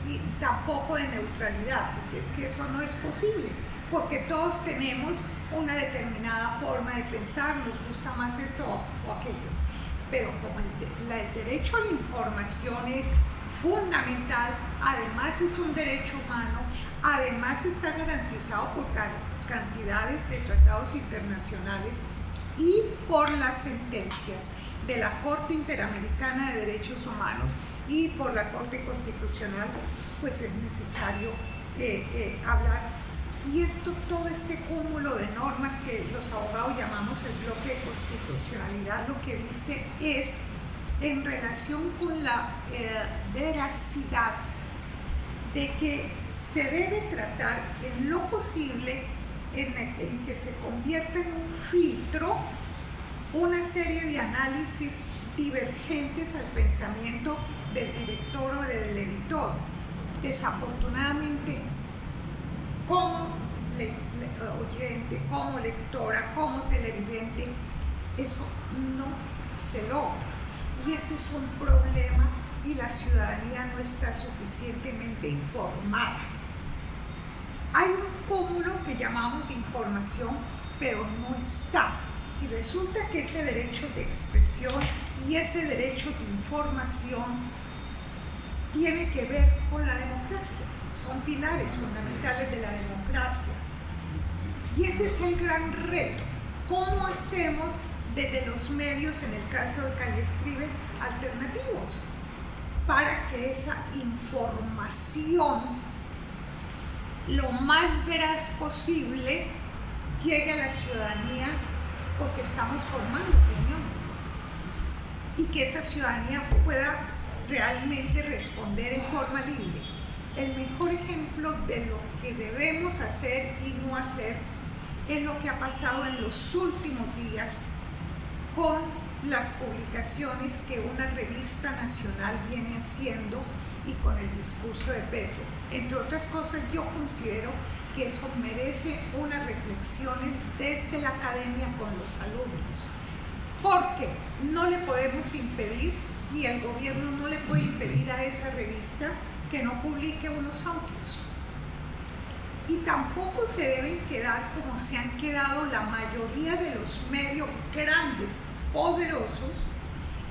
y tampoco de neutralidad, porque es que eso no es posible, porque todos tenemos una determinada forma de pensar, nos gusta más esto o aquello, pero como el derecho a la información es fundamental, además es un derecho humano, además está garantizado por cantidades de tratados internacionales y por las sentencias de la Corte Interamericana de Derechos Humanos y por la Corte Constitucional, pues es necesario hablar. Y todo este cúmulo de normas que los abogados llamamos el bloque de constitucionalidad, lo que dice es, en relación con la veracidad, de que se debe tratar en lo posible en que se convierta en un filtro una serie de análisis divergentes al pensamiento del director o del editor. Desafortunadamente, como oyente, como lectora, como televidente, eso no se logra. Y ese es un problema y la ciudadanía no está suficientemente informada. Hay un cúmulo que llamamos de información, pero no está. Y resulta que ese derecho de expresión y ese derecho de información tiene que ver con la democracia. Son pilares fundamentales de la democracia. Y ese es el gran reto. ¿Cómo hacemos desde los medios, en el caso de Cali Escribe, alternativos, para que esa información lo más veraz posible llegue a la ciudadanía, porque estamos formando opinión, y que esa ciudadanía pueda realmente responder en forma libre? El mejor ejemplo de lo que debemos hacer y no hacer es lo que ha pasado en los últimos días con las publicaciones que una revista nacional viene haciendo y con el discurso de Petro. Entre otras cosas, yo considero que eso merece unas reflexiones desde la academia con los alumnos, porque no le podemos impedir, y el gobierno no le puede impedir a esa revista que no publique unos audios. Y tampoco se deben quedar como se han quedado la mayoría de los medios grandes, poderosos,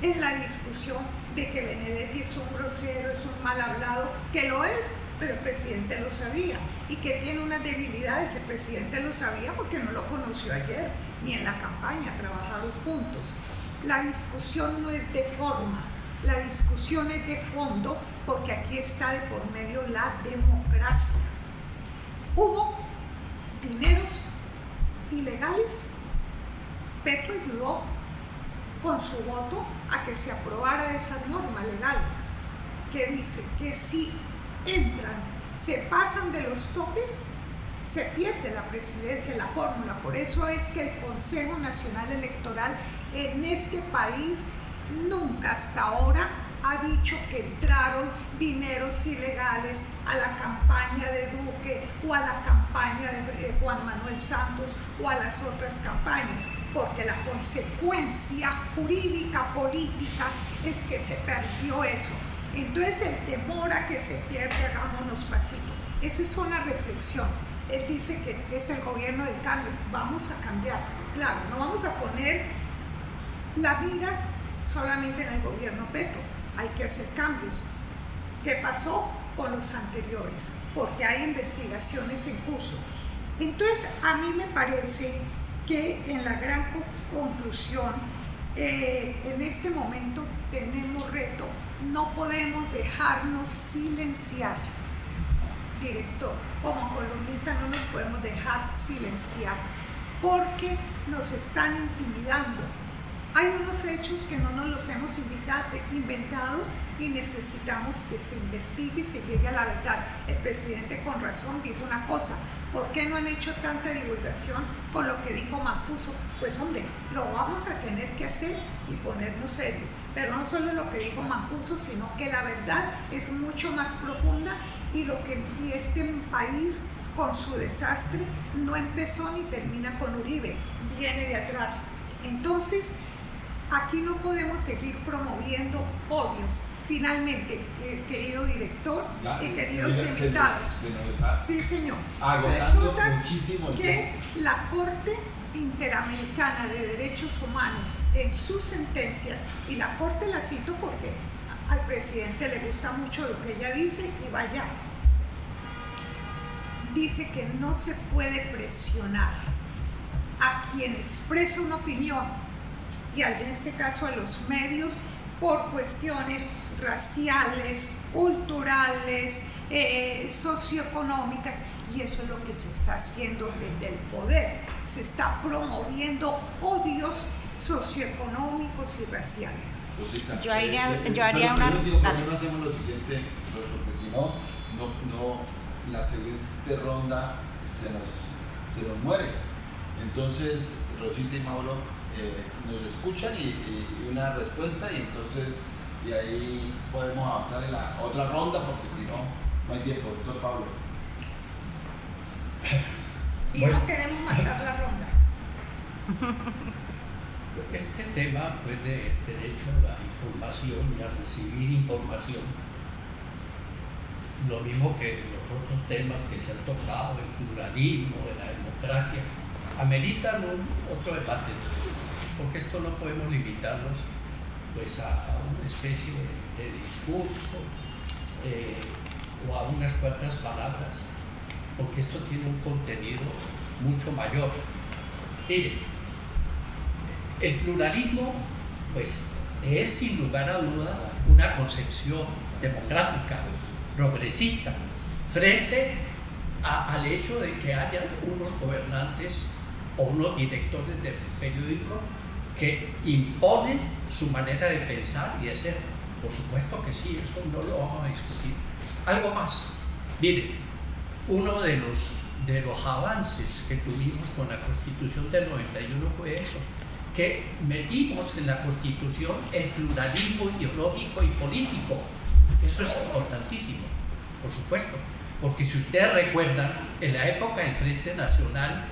en la discusión de que Benedetti es un grosero, es un mal hablado, que lo es, pero el presidente lo sabía, y que tiene unas debilidades. El presidente lo sabía porque no lo conoció ayer, ni en la campaña, trabajaron juntos. La discusión no es de forma, la discusión es de fondo, porque aquí está de por medio la democracia. Hubo dineros ilegales. Petro ayudó con su voto a que se aprobara esa norma legal que dice que si entran, se pasan de los topes, se pierde la presidencia, la fórmula. Por eso es que el Consejo Nacional Electoral en este país nunca hasta ahora ha dicho que entraron dineros ilegales a la campaña de Duque o a la campaña de Juan Manuel Santos o a las otras campañas, porque la consecuencia jurídica, política, es que se perdió eso. Entonces el temor a que se pierda, hagámonos pasito. Esa es una reflexión. Él dice que es el gobierno del cambio. Vamos a cambiar. Claro, no vamos a poner la mira solamente en el gobierno Petro. Hay que hacer cambios. ¿Qué pasó? con los anteriores, porque hay investigaciones en curso. Entonces, a mí me parece que en la gran conclusión, en este momento tenemos reto, no podemos dejarnos silenciar, director, como columnistas no nos podemos dejar silenciar, porque nos están intimidando. Hay unos hechos que no nos los hemos inventado y necesitamos que se investigue y se llegue a la verdad. El presidente con razón dijo una cosa: ¿por qué no han hecho tanta divulgación con lo que dijo Mancuso? Pues hombre, lo vamos a tener que hacer y ponernos serio. Pero no solo lo que dijo Mancuso, sino que la verdad es mucho más profunda y este país con su desastre no empezó ni termina con Uribe, viene de atrás. Entonces, aquí no podemos seguir promoviendo odios. Finalmente, querido director y queridos invitados, sí señor, resulta que la Corte Interamericana de Derechos Humanos en sus sentencias, y la Corte la cito porque al presidente le gusta mucho lo que ella dice y vaya, dice que no se puede presionar a quien expresa una opinión, y en este caso a los medios, por cuestiones raciales, culturales, socioeconómicas, y eso es lo que se está haciendo desde el poder. Se está promoviendo odios socioeconómicos y raciales. Yo haría una... ¿Por qué no hacemos lo siguiente? Porque si no, la siguiente ronda se nos muere. Entonces, Rosita y Mauro nos escuchan y una respuesta, y entonces de ahí podemos avanzar en la otra ronda, porque si no hay tiempo. Doctor Pablo. Y bueno, no queremos matar la ronda. Este tema, pues, de derecho a la información y a recibir información, lo mismo que los otros temas que se han tocado, el pluralismo, de la democracia, ameritan otro debate, porque esto no podemos limitarnos pues a una especie de discurso o a unas cuantas palabras, porque esto tiene un contenido mucho mayor. Mire, el pluralismo pues es sin lugar a duda una concepción democrática, progresista, frente al hecho de que haya unos gobernantes o unos directores de periódico que imponen su manera de pensar y de ser. Por supuesto que sí, eso no lo vamos a discutir. Algo más, mire, uno de los avances que tuvimos con la Constitución del 91 fue eso, que metimos en la Constitución el pluralismo ideológico y político. Eso es importantísimo, por supuesto, porque si ustedes recuerdan, en la época del Frente Nacional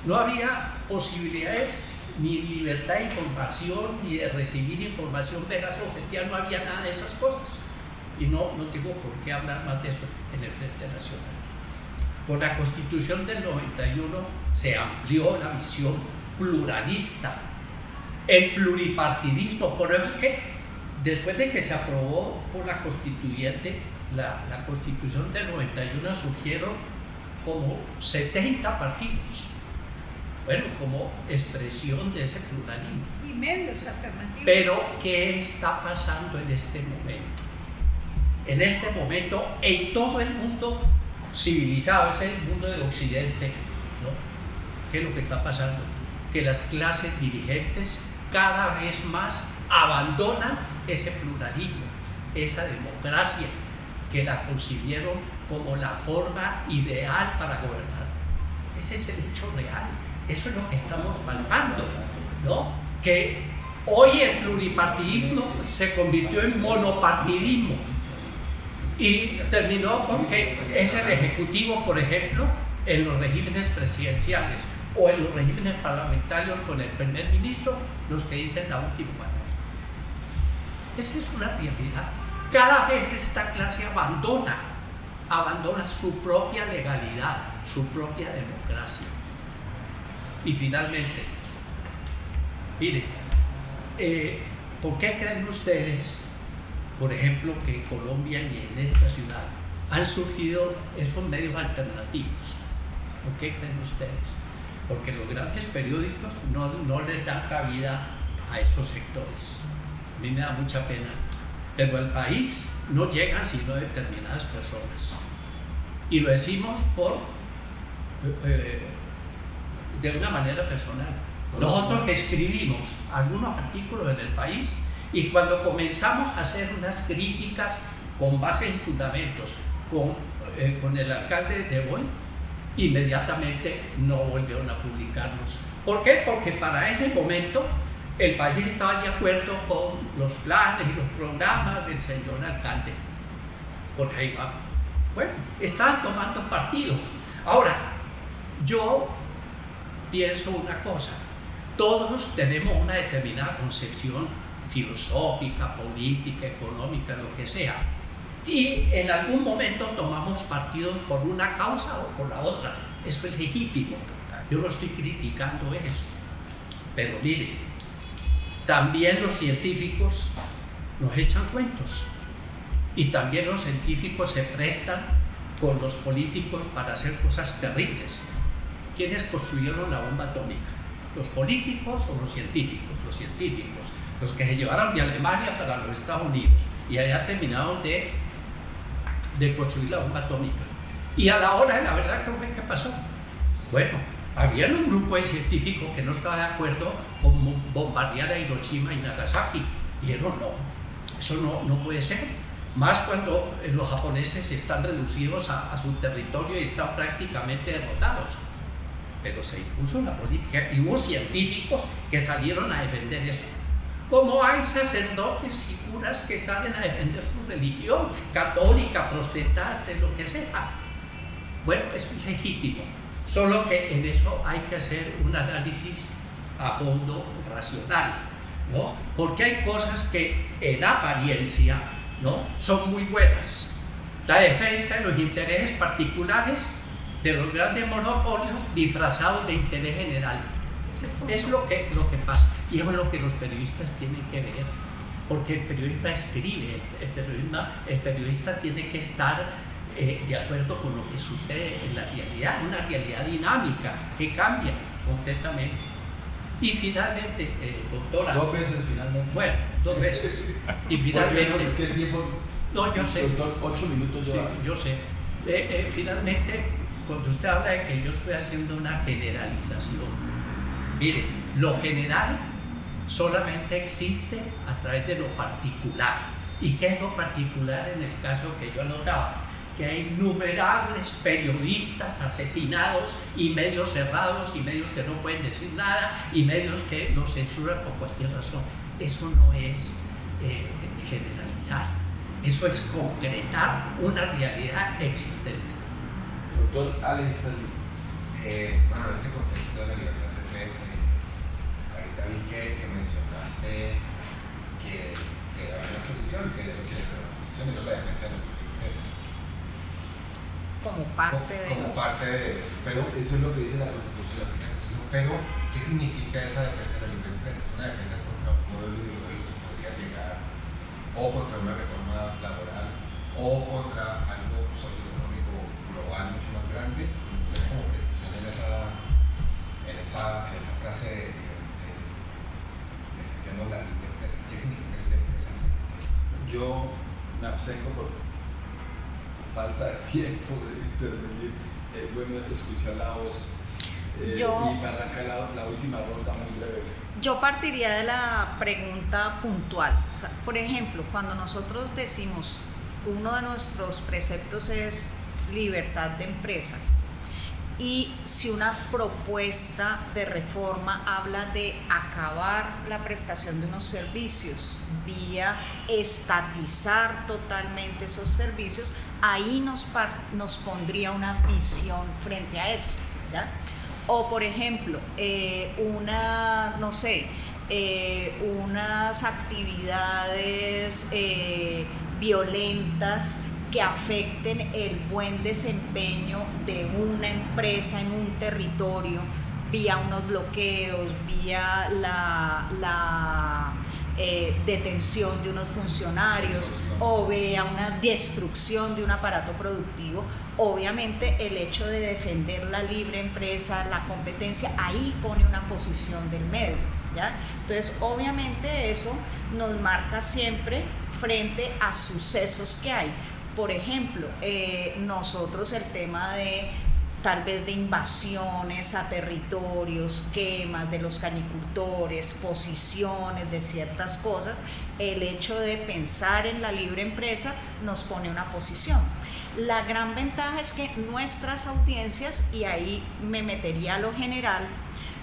no había posibilidades ni libertad de información, ni de recibir información veraz o objetiva, no había nada de esas cosas. Y no tengo por qué hablar más de eso en el Frente Nacional. Con la Constitución del 91 se amplió la visión pluralista, el pluripartidismo. Por eso es que después de que se aprobó por la Constituyente la Constitución del 91, surgieron como 70 partidos. Bueno, como expresión de ese pluralismo. Y medios alternativos. Pero, ¿qué está pasando en este momento? En este momento, en todo el mundo civilizado, es el mundo de Occidente, ¿no? ¿Qué es lo que está pasando? Que las clases dirigentes cada vez más abandonan ese pluralismo, esa democracia que la concibieron como la forma ideal para gobernar. Ese es el hecho real. Eso es lo que estamos palpando, ¿no? Que hoy el pluripartidismo se convirtió en monopartidismo y terminó porque es el Ejecutivo, por ejemplo, en los regímenes presidenciales o en los regímenes parlamentarios con el primer ministro, los que dicen la última palabra. Esa es una realidad. Cada vez esta clase abandona su propia legalidad, su propia democracia. Y finalmente, mire, ¿por qué creen ustedes por ejemplo, que en Colombia y en esta ciudad han surgido esos medios alternativos. ¿Por qué creen ustedes? Porque los grandes periódicos no les dan cabida a esos sectores. A mí me da mucha pena, pero al país no llegan sino determinadas personas. Y lo decimos de una manera personal. Nosotros escribimos algunos artículos en el país y cuando comenzamos a hacer unas críticas con base en fundamentos con el alcalde de hoy, inmediatamente no volvieron a publicarnos. ¿Por qué? Porque para ese momento el país estaba de acuerdo con los planes y los programas del señor alcalde Jorge Iván. Bueno, estaban tomando partido. Ahora, yo pienso una cosa: todos tenemos una determinada concepción filosófica, política, económica, lo que sea, y en algún momento tomamos partidos por una causa o por la otra. Eso es legítimo, yo no estoy criticando eso, pero mire, también los científicos nos echan cuentos y también los científicos se prestan con los políticos para hacer cosas terribles. ¿Quiénes construyeron la bomba atómica? ¿Los políticos o los científicos? Los científicos, los que se llevaron de Alemania para los Estados Unidos y allá terminaron de construir la bomba atómica. Y a la hora de la verdad, ¿qué pasó? Bueno, había un grupo de científicos que no estaba de acuerdo con bombardear a Hiroshima y Nagasaki. Dijeron, no, eso no puede ser. Más cuando los japoneses están reducidos a su territorio y están prácticamente derrotados. Pero se impuso la política y hubo científicos que salieron a defender eso. Como hay sacerdotes y curas que salen a defender su religión, católica, protestante, lo que sea. Bueno, eso es legítimo. Solo que en eso hay que hacer un análisis a fondo racional, ¿no? Porque hay cosas que en apariencia, ¿no?, son muy buenas. La defensa de los intereses particulares de los grandes monopolios disfrazados de interés general. Es lo que pasa. Y eso es lo que los periodistas tienen que ver. Porque el periodista escribe, el periodista tiene que estar de acuerdo con lo que sucede en la realidad, una realidad dinámica que cambia completamente. Y finalmente, doctora... 2 veces finalmente. Bueno, 2 veces. Y finalmente... Es que el tiempo... No, yo sé. Doctor, 8 minutos yo. Sí, yo sé. Finalmente, cuando usted habla de que yo estoy haciendo una generalización, mire, lo general solamente existe a través de lo particular. ¿Y qué es lo particular en el caso que yo anotaba? Que hay innumerables periodistas asesinados y medios cerrados y medios que no pueden decir nada y medios que los censuran por cualquier razón. Eso no es generalizar, eso es concretar una realidad existente. Doctor Alex, bueno, en este contexto de la libertad de prensa, ahorita vi que mencionaste que había una posición, que la posición era la defensa de la empresa. Como parte de eso. Pero eso es lo que dice la Constitución. Pero, ¿qué significa esa defensa de la libre empresa? Es una defensa contra un modelo ideológico que podría llegar, o contra una reforma laboral, o contra algo socioeconómico global mucho más grande. Entonces, como precisión en esa frase de defendiendo la libre empresa. ¿Qué significa libre empresa? Yo me abstengo por falta de tiempo de intervenir. Bueno, escuchar la voz y para arrancar la última ronda muy breve. Yo partiría de la pregunta puntual. O sea, por ejemplo, cuando nosotros decimos uno de nuestros preceptos es libertad de empresa, y si una propuesta de reforma habla de acabar la prestación de unos servicios vía estatizar totalmente esos servicios, ahí nos pondría una visión frente a eso, ¿ya? O por ejemplo, unas actividades violentas que afecten el buen desempeño de una empresa en un territorio vía unos bloqueos, vía detención de unos funcionarios o vea una destrucción de un aparato productivo, obviamente el hecho de defender la libre empresa, la competencia, ahí pone una posición del medio, ¿ya? Entonces, obviamente eso nos marca siempre frente a sucesos que hay. Por ejemplo, nosotros el tema de tal vez de invasiones a territorios, quemas de los cañicultores, posiciones de ciertas cosas, el hecho de pensar en la libre empresa nos pone una posición. La gran ventaja es que nuestras audiencias, y ahí me metería a lo general,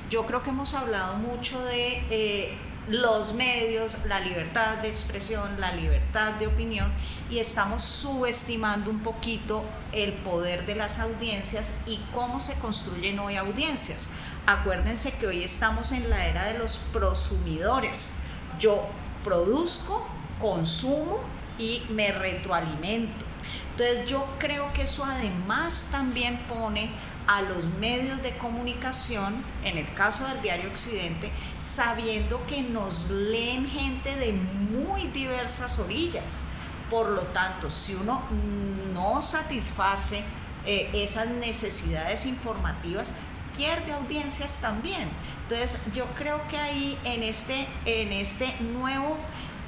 yo creo que hemos hablado mucho de los medios, la libertad de expresión, la libertad de opinión, y estamos subestimando un poquito el poder de las audiencias y cómo se construyen hoy audiencias. Acuérdense que hoy estamos en la era de los prosumidores. Yo produzco, consumo y me retroalimento. Entonces yo creo que eso además también pone a los medios de comunicación, en el caso del Diario Occidente, sabiendo que nos leen gente de muy diversas orillas. Por lo tanto, si uno no satisface esas necesidades informativas, pierde audiencias también. Entonces yo creo que ahí en este nuevo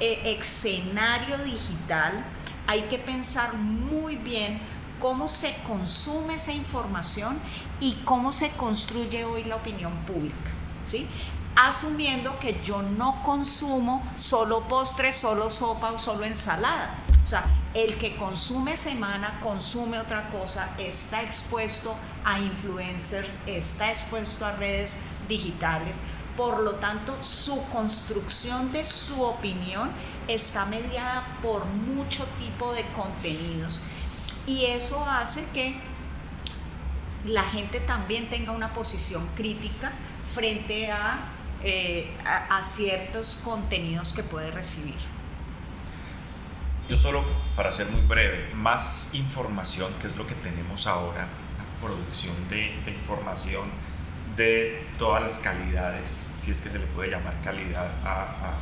escenario digital hay que pensar muy bien cómo se consume esa información y cómo se construye hoy la opinión pública, ¿sí? Asumiendo que yo no consumo solo postre, solo sopa o solo ensalada. O sea, el que consume semana, consume otra cosa, está expuesto a influencers, está expuesto a redes digitales. Por lo tanto, su construcción de su opinión está mediada por mucho tipo de contenidos. Y eso hace que la gente también tenga una posición crítica frente a ciertos contenidos que puede recibir. Yo solo, para ser muy breve, más información, que es lo que tenemos ahora, la producción de información de todas las calidades, si es que se le puede llamar calidad a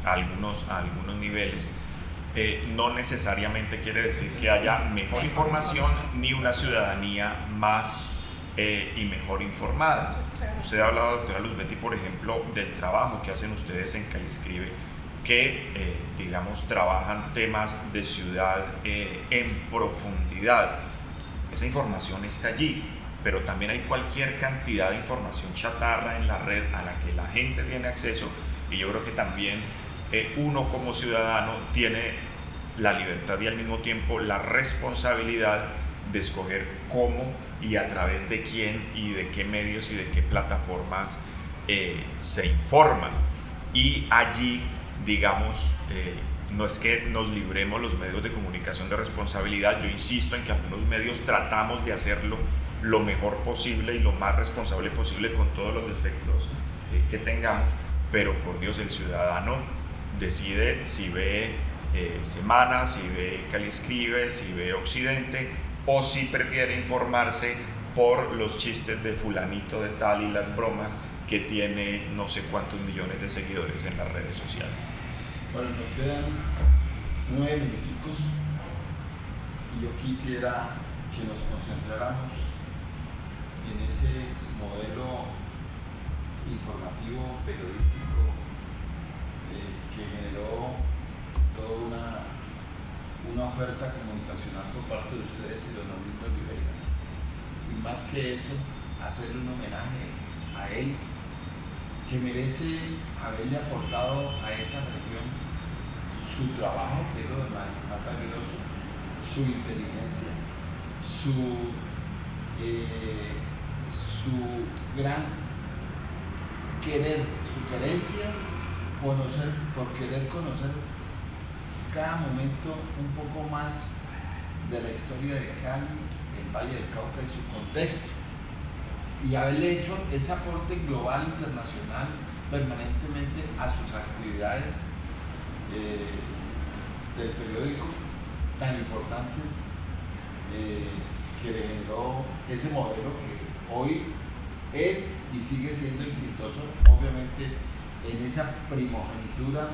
algunos niveles. No necesariamente quiere decir que haya mejor información ni una ciudadanía más y mejor informada. Usted ha hablado, doctora Luzbetti, por ejemplo, del trabajo que hacen ustedes en Caliescribe, que digamos trabajan temas de ciudad en profundidad. Esa información está allí, pero también hay cualquier cantidad de información chatarra en la red a la que la gente tiene acceso, y yo creo que también uno como ciudadano tiene la libertad y al mismo tiempo la responsabilidad de escoger cómo y a través de quién y de qué medios y de qué plataformas se informan. Y allí, digamos, no es que nos libremos los medios de comunicación de responsabilidad. Yo insisto en que algunos medios tratamos de hacerlo lo mejor posible y lo más responsable posible con todos los defectos que tengamos, pero por Dios, el ciudadano decide si ve Semana, si ve Caliescribe, si ve Occidente, o si prefiere informarse por los chistes de fulanito de tal y las bromas que tiene no sé cuántos millones de seguidores en las redes sociales. Bueno, nos quedan 9 minuticos y yo quisiera que nos concentráramos en ese modelo informativo periodístico que generó toda una oferta comunicacional por parte de ustedes y de don Orlando Oliveira. Y más que eso, hacerle un homenaje a él, que merece haberle aportado a esta región su trabajo, que es lo más valioso, su inteligencia, su gran querer, su querencia por querer conocer cada momento un poco más de la historia de Cali, el Valle del Cauca y su contexto, y haberle hecho ese aporte global, internacional, permanentemente a sus actividades del periódico tan importantes, que le generó ese modelo que hoy es y sigue siendo exitoso, obviamente en esa primogenitura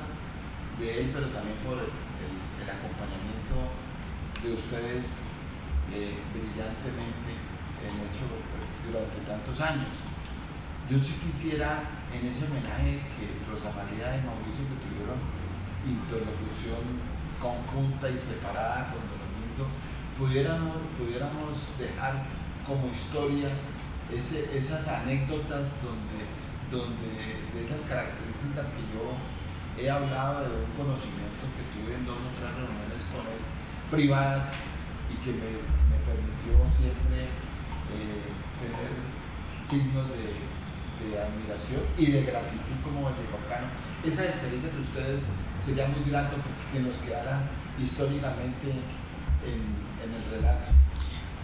de él, pero también por el acompañamiento de ustedes brillantemente hecho durante tantos años. Yo sí quisiera, en ese homenaje que Rosa María y Mauricio, que tuvieron interlocución conjunta y separada con Don Olindo, pudiéramos dejar como historia esas anécdotas de esas características que yo he hablado, de un conocimiento que tuve en 2 o 3 reuniones con él privadas y que me permitió siempre tener signos de admiración y de gratitud como vallecaucano. Esa experiencia de ustedes sería muy grato que nos quedara históricamente en el relato.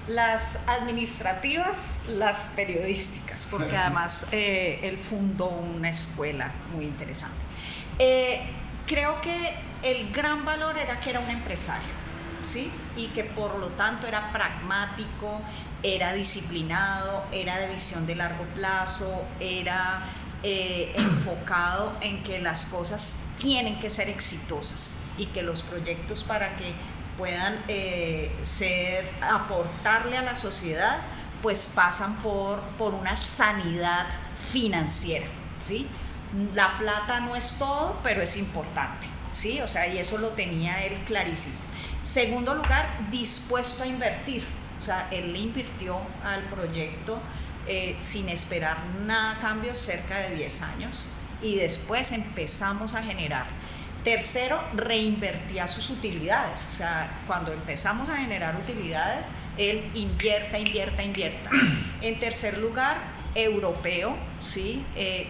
Las administrativas, las periodísticas, porque además él fundó una escuela muy interesante. Creo que el gran valor era que era un empresario, ¿sí? Y que por lo tanto era pragmático, era disciplinado, era de visión de largo plazo, era enfocado en que las cosas tienen que ser exitosas y que los proyectos, para que puedan aportarle a la sociedad, pues pasan por una sanidad financiera, ¿sí? La plata no es todo, pero es importante, ¿sí? O sea, y eso lo tenía él clarísimo. Segundo lugar, dispuesto a invertir. O sea, él le invirtió al proyecto sin esperar nada a cambio cerca de 10 años, y después empezamos a generar. Tercero, reinvertía sus utilidades. O sea, cuando empezamos a generar utilidades, él invierta. En tercer lugar, europeo, ¿sí?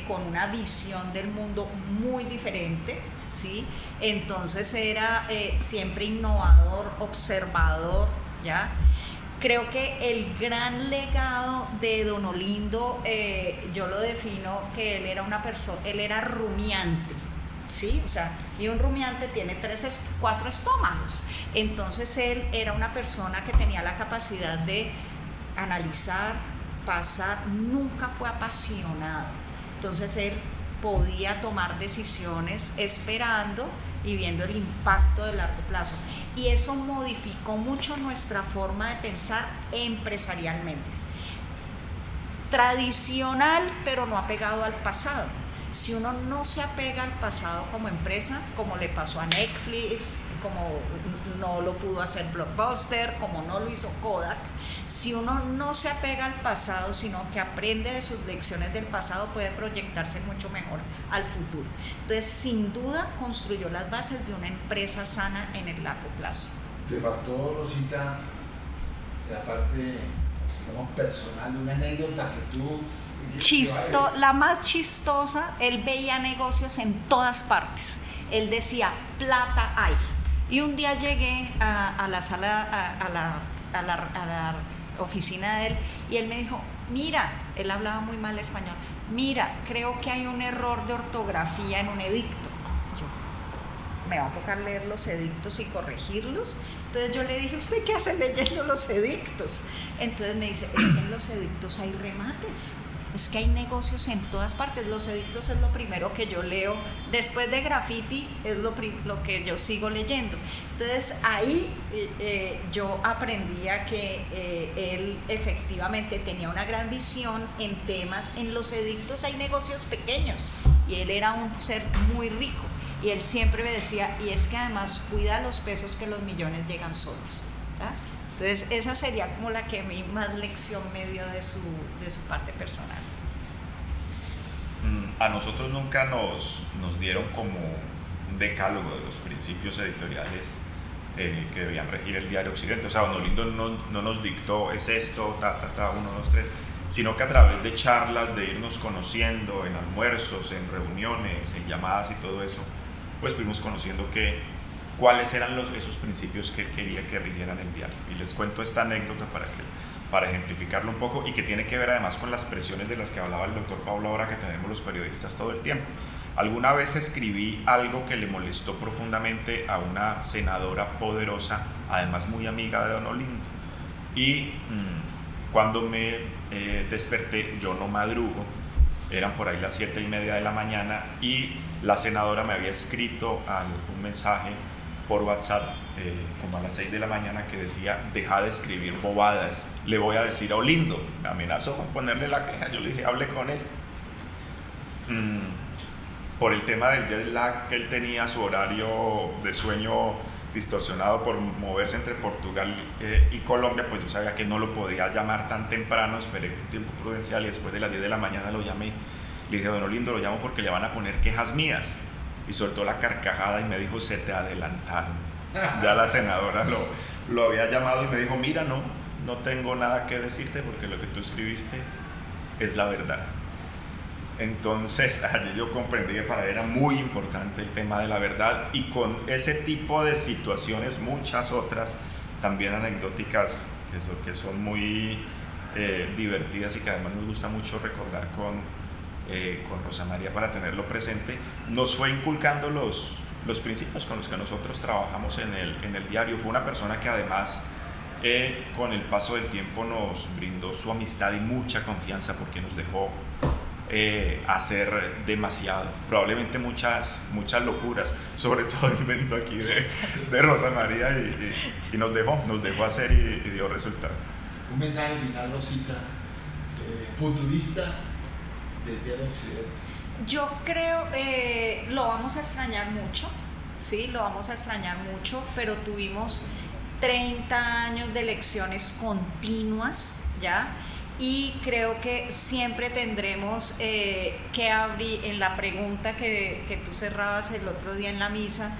Con una visión del mundo muy diferente, ¿sí? Entonces era siempre innovador, observador, ¿ya? Creo que el gran legado de Don Olindo, yo lo defino que él era una persona, él era rumiante, ¿sí? O sea, y un rumiante tiene 4 estómagos. Entonces él era una persona que tenía la capacidad de analizar, pasar, nunca fue apasionado. Entonces él podía tomar decisiones esperando y viendo el impacto de largo plazo. Y eso modificó mucho nuestra forma de pensar empresarialmente. Tradicional, pero no apegado al pasado. Si uno no se apega al pasado como empresa, como le pasó a Netflix, como no lo pudo hacer Blockbuster, como no lo hizo Kodak, si uno no se apega al pasado, sino que aprende de sus lecciones del pasado, puede proyectarse mucho mejor al futuro. Entonces, sin duda, construyó las bases de una empresa sana en el largo plazo. Te faltó, Rosita, la parte, digamos, personal, una anécdota que tú... La más chistosa, él veía negocios en todas partes. Él decía, plata hay. Y un día llegué a la sala, a la oficina de él, y él me dijo, mira, él hablaba muy mal español, mira, creo que hay un error de ortografía en un edicto. Me va a tocar leer los edictos y corregirlos. Entonces yo le dije, ¿usted qué hace leyendo los edictos? Entonces me dice, es que en los edictos hay remates. Es que hay negocios en todas partes. Los edictos es lo primero que yo leo. Después de graffiti es lo que yo sigo leyendo. Entonces ahí yo aprendía que él efectivamente tenía una gran visión en temas. En los edictos hay negocios pequeños y él era un ser muy rico. Y él siempre me decía, y es que además cuida los pesos, que los millones llegan solos, ¿verdad? Entonces esa sería como la que a mí más lección me dio de su parte personal. A nosotros nunca nos dieron como un decálogo de los principios editoriales que debían regir el diario Occidente. O sea, Don Olindo no nos dictó, es esto, 1, 2, 3, sino que a través de charlas, de irnos conociendo en almuerzos, en reuniones, en llamadas y todo eso, pues fuimos conociendo cuáles eran esos principios que él quería que rigieran el diario. Y les cuento esta anécdota para ejemplificarlo un poco, y que tiene que ver además con las presiones de las que hablaba el doctor Pablo ahora, que tenemos los periodistas todo el tiempo. Alguna vez escribí algo que le molestó profundamente a una senadora poderosa, además muy amiga de Don Olindo. Y cuando me desperté, yo no madrugo, eran por ahí las 7:30 de la mañana y la senadora me había escrito un mensaje por WhatsApp como a las 6 de la mañana que decía: deja de escribir bobadas, le voy a decir a Olindo. Me amenazó con ponerle la queja. Yo le dije: hable con él. Por el tema del jet lag, que él tenía su horario de sueño distorsionado por moverse entre Portugal y Colombia, pues yo sabía que no lo podía llamar tan temprano. Esperé un tiempo prudencial y después de las 10 de la mañana lo llamé. Le dije: don Olindo, lo llamo porque le van a poner quejas mías. Y soltó la carcajada y me dijo: se te adelantaron. Ya la senadora lo había llamado y me dijo: mira, no tengo nada que decirte porque lo que tú escribiste es la verdad. Entonces allí yo comprendí que para él era muy importante el tema de la verdad, y con ese tipo de situaciones, muchas otras también anecdóticas que son muy divertidas y que además nos gusta mucho recordar con Rosa María para tenerlo presente, nos fue inculcando los principios con los que nosotros trabajamos en el diario. Fue una persona que además con el paso del tiempo nos brindó su amistad y mucha confianza, porque nos dejó hacer demasiado, probablemente muchas locuras, sobre todo el invento aquí de Rosa María, y nos dejó hacer y dio resultado. Un mensaje final, Rosita, futurista del Diario Occidente. Yo creo lo vamos a extrañar mucho, sí, lo vamos a extrañar mucho, pero tuvimos 30 años de lecciones continuas, ¿ya? Y creo que siempre tendremos que abrir en la pregunta que tú cerrabas el otro día en la misa: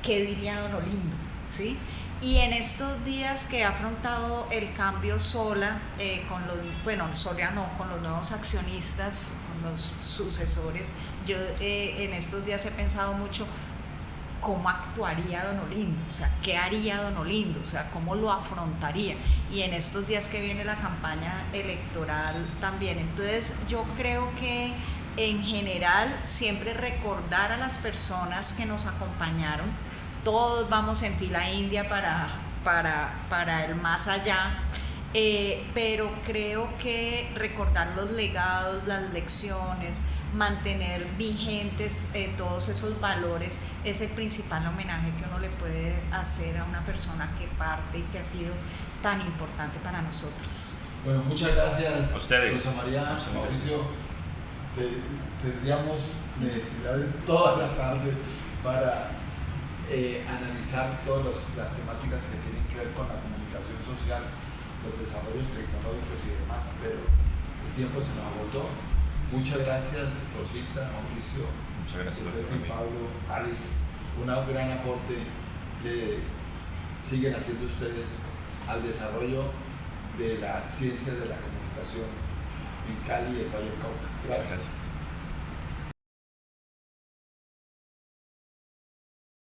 ¿qué diría don Olindo? ¿Sí? Y en estos días que he afrontado el cambio sola, con los nuevos accionistas, con los sucesores, yo en estos días he pensado mucho cómo actuaría don Olindo, o sea, qué haría don Olindo, o sea, cómo lo afrontaría. Y en estos días que viene la campaña electoral también. Entonces yo creo que en general siempre recordar a las personas que nos acompañaron. Todos vamos en fila india para el más allá, pero creo que recordar los legados, las lecciones, mantener vigentes todos esos valores es el principal homenaje que uno le puede hacer a una persona que parte y que ha sido tan importante para nosotros. Bueno, muchas gracias a ustedes, Rosa María, Mauricio. Tendríamos necesidad de toda la tarde para analizar todas las temáticas que tienen que ver con la comunicación social, los desarrollos tecnológicos y demás, pero el tiempo se nos agotó. Muchas gracias, Rosita, Mauricio, muchas gracias, Roberto y Pablo, Alex. Un gran aporte siguen haciendo ustedes al desarrollo de la ciencia de la comunicación en Cali y el Valle del Cauca. Gracias.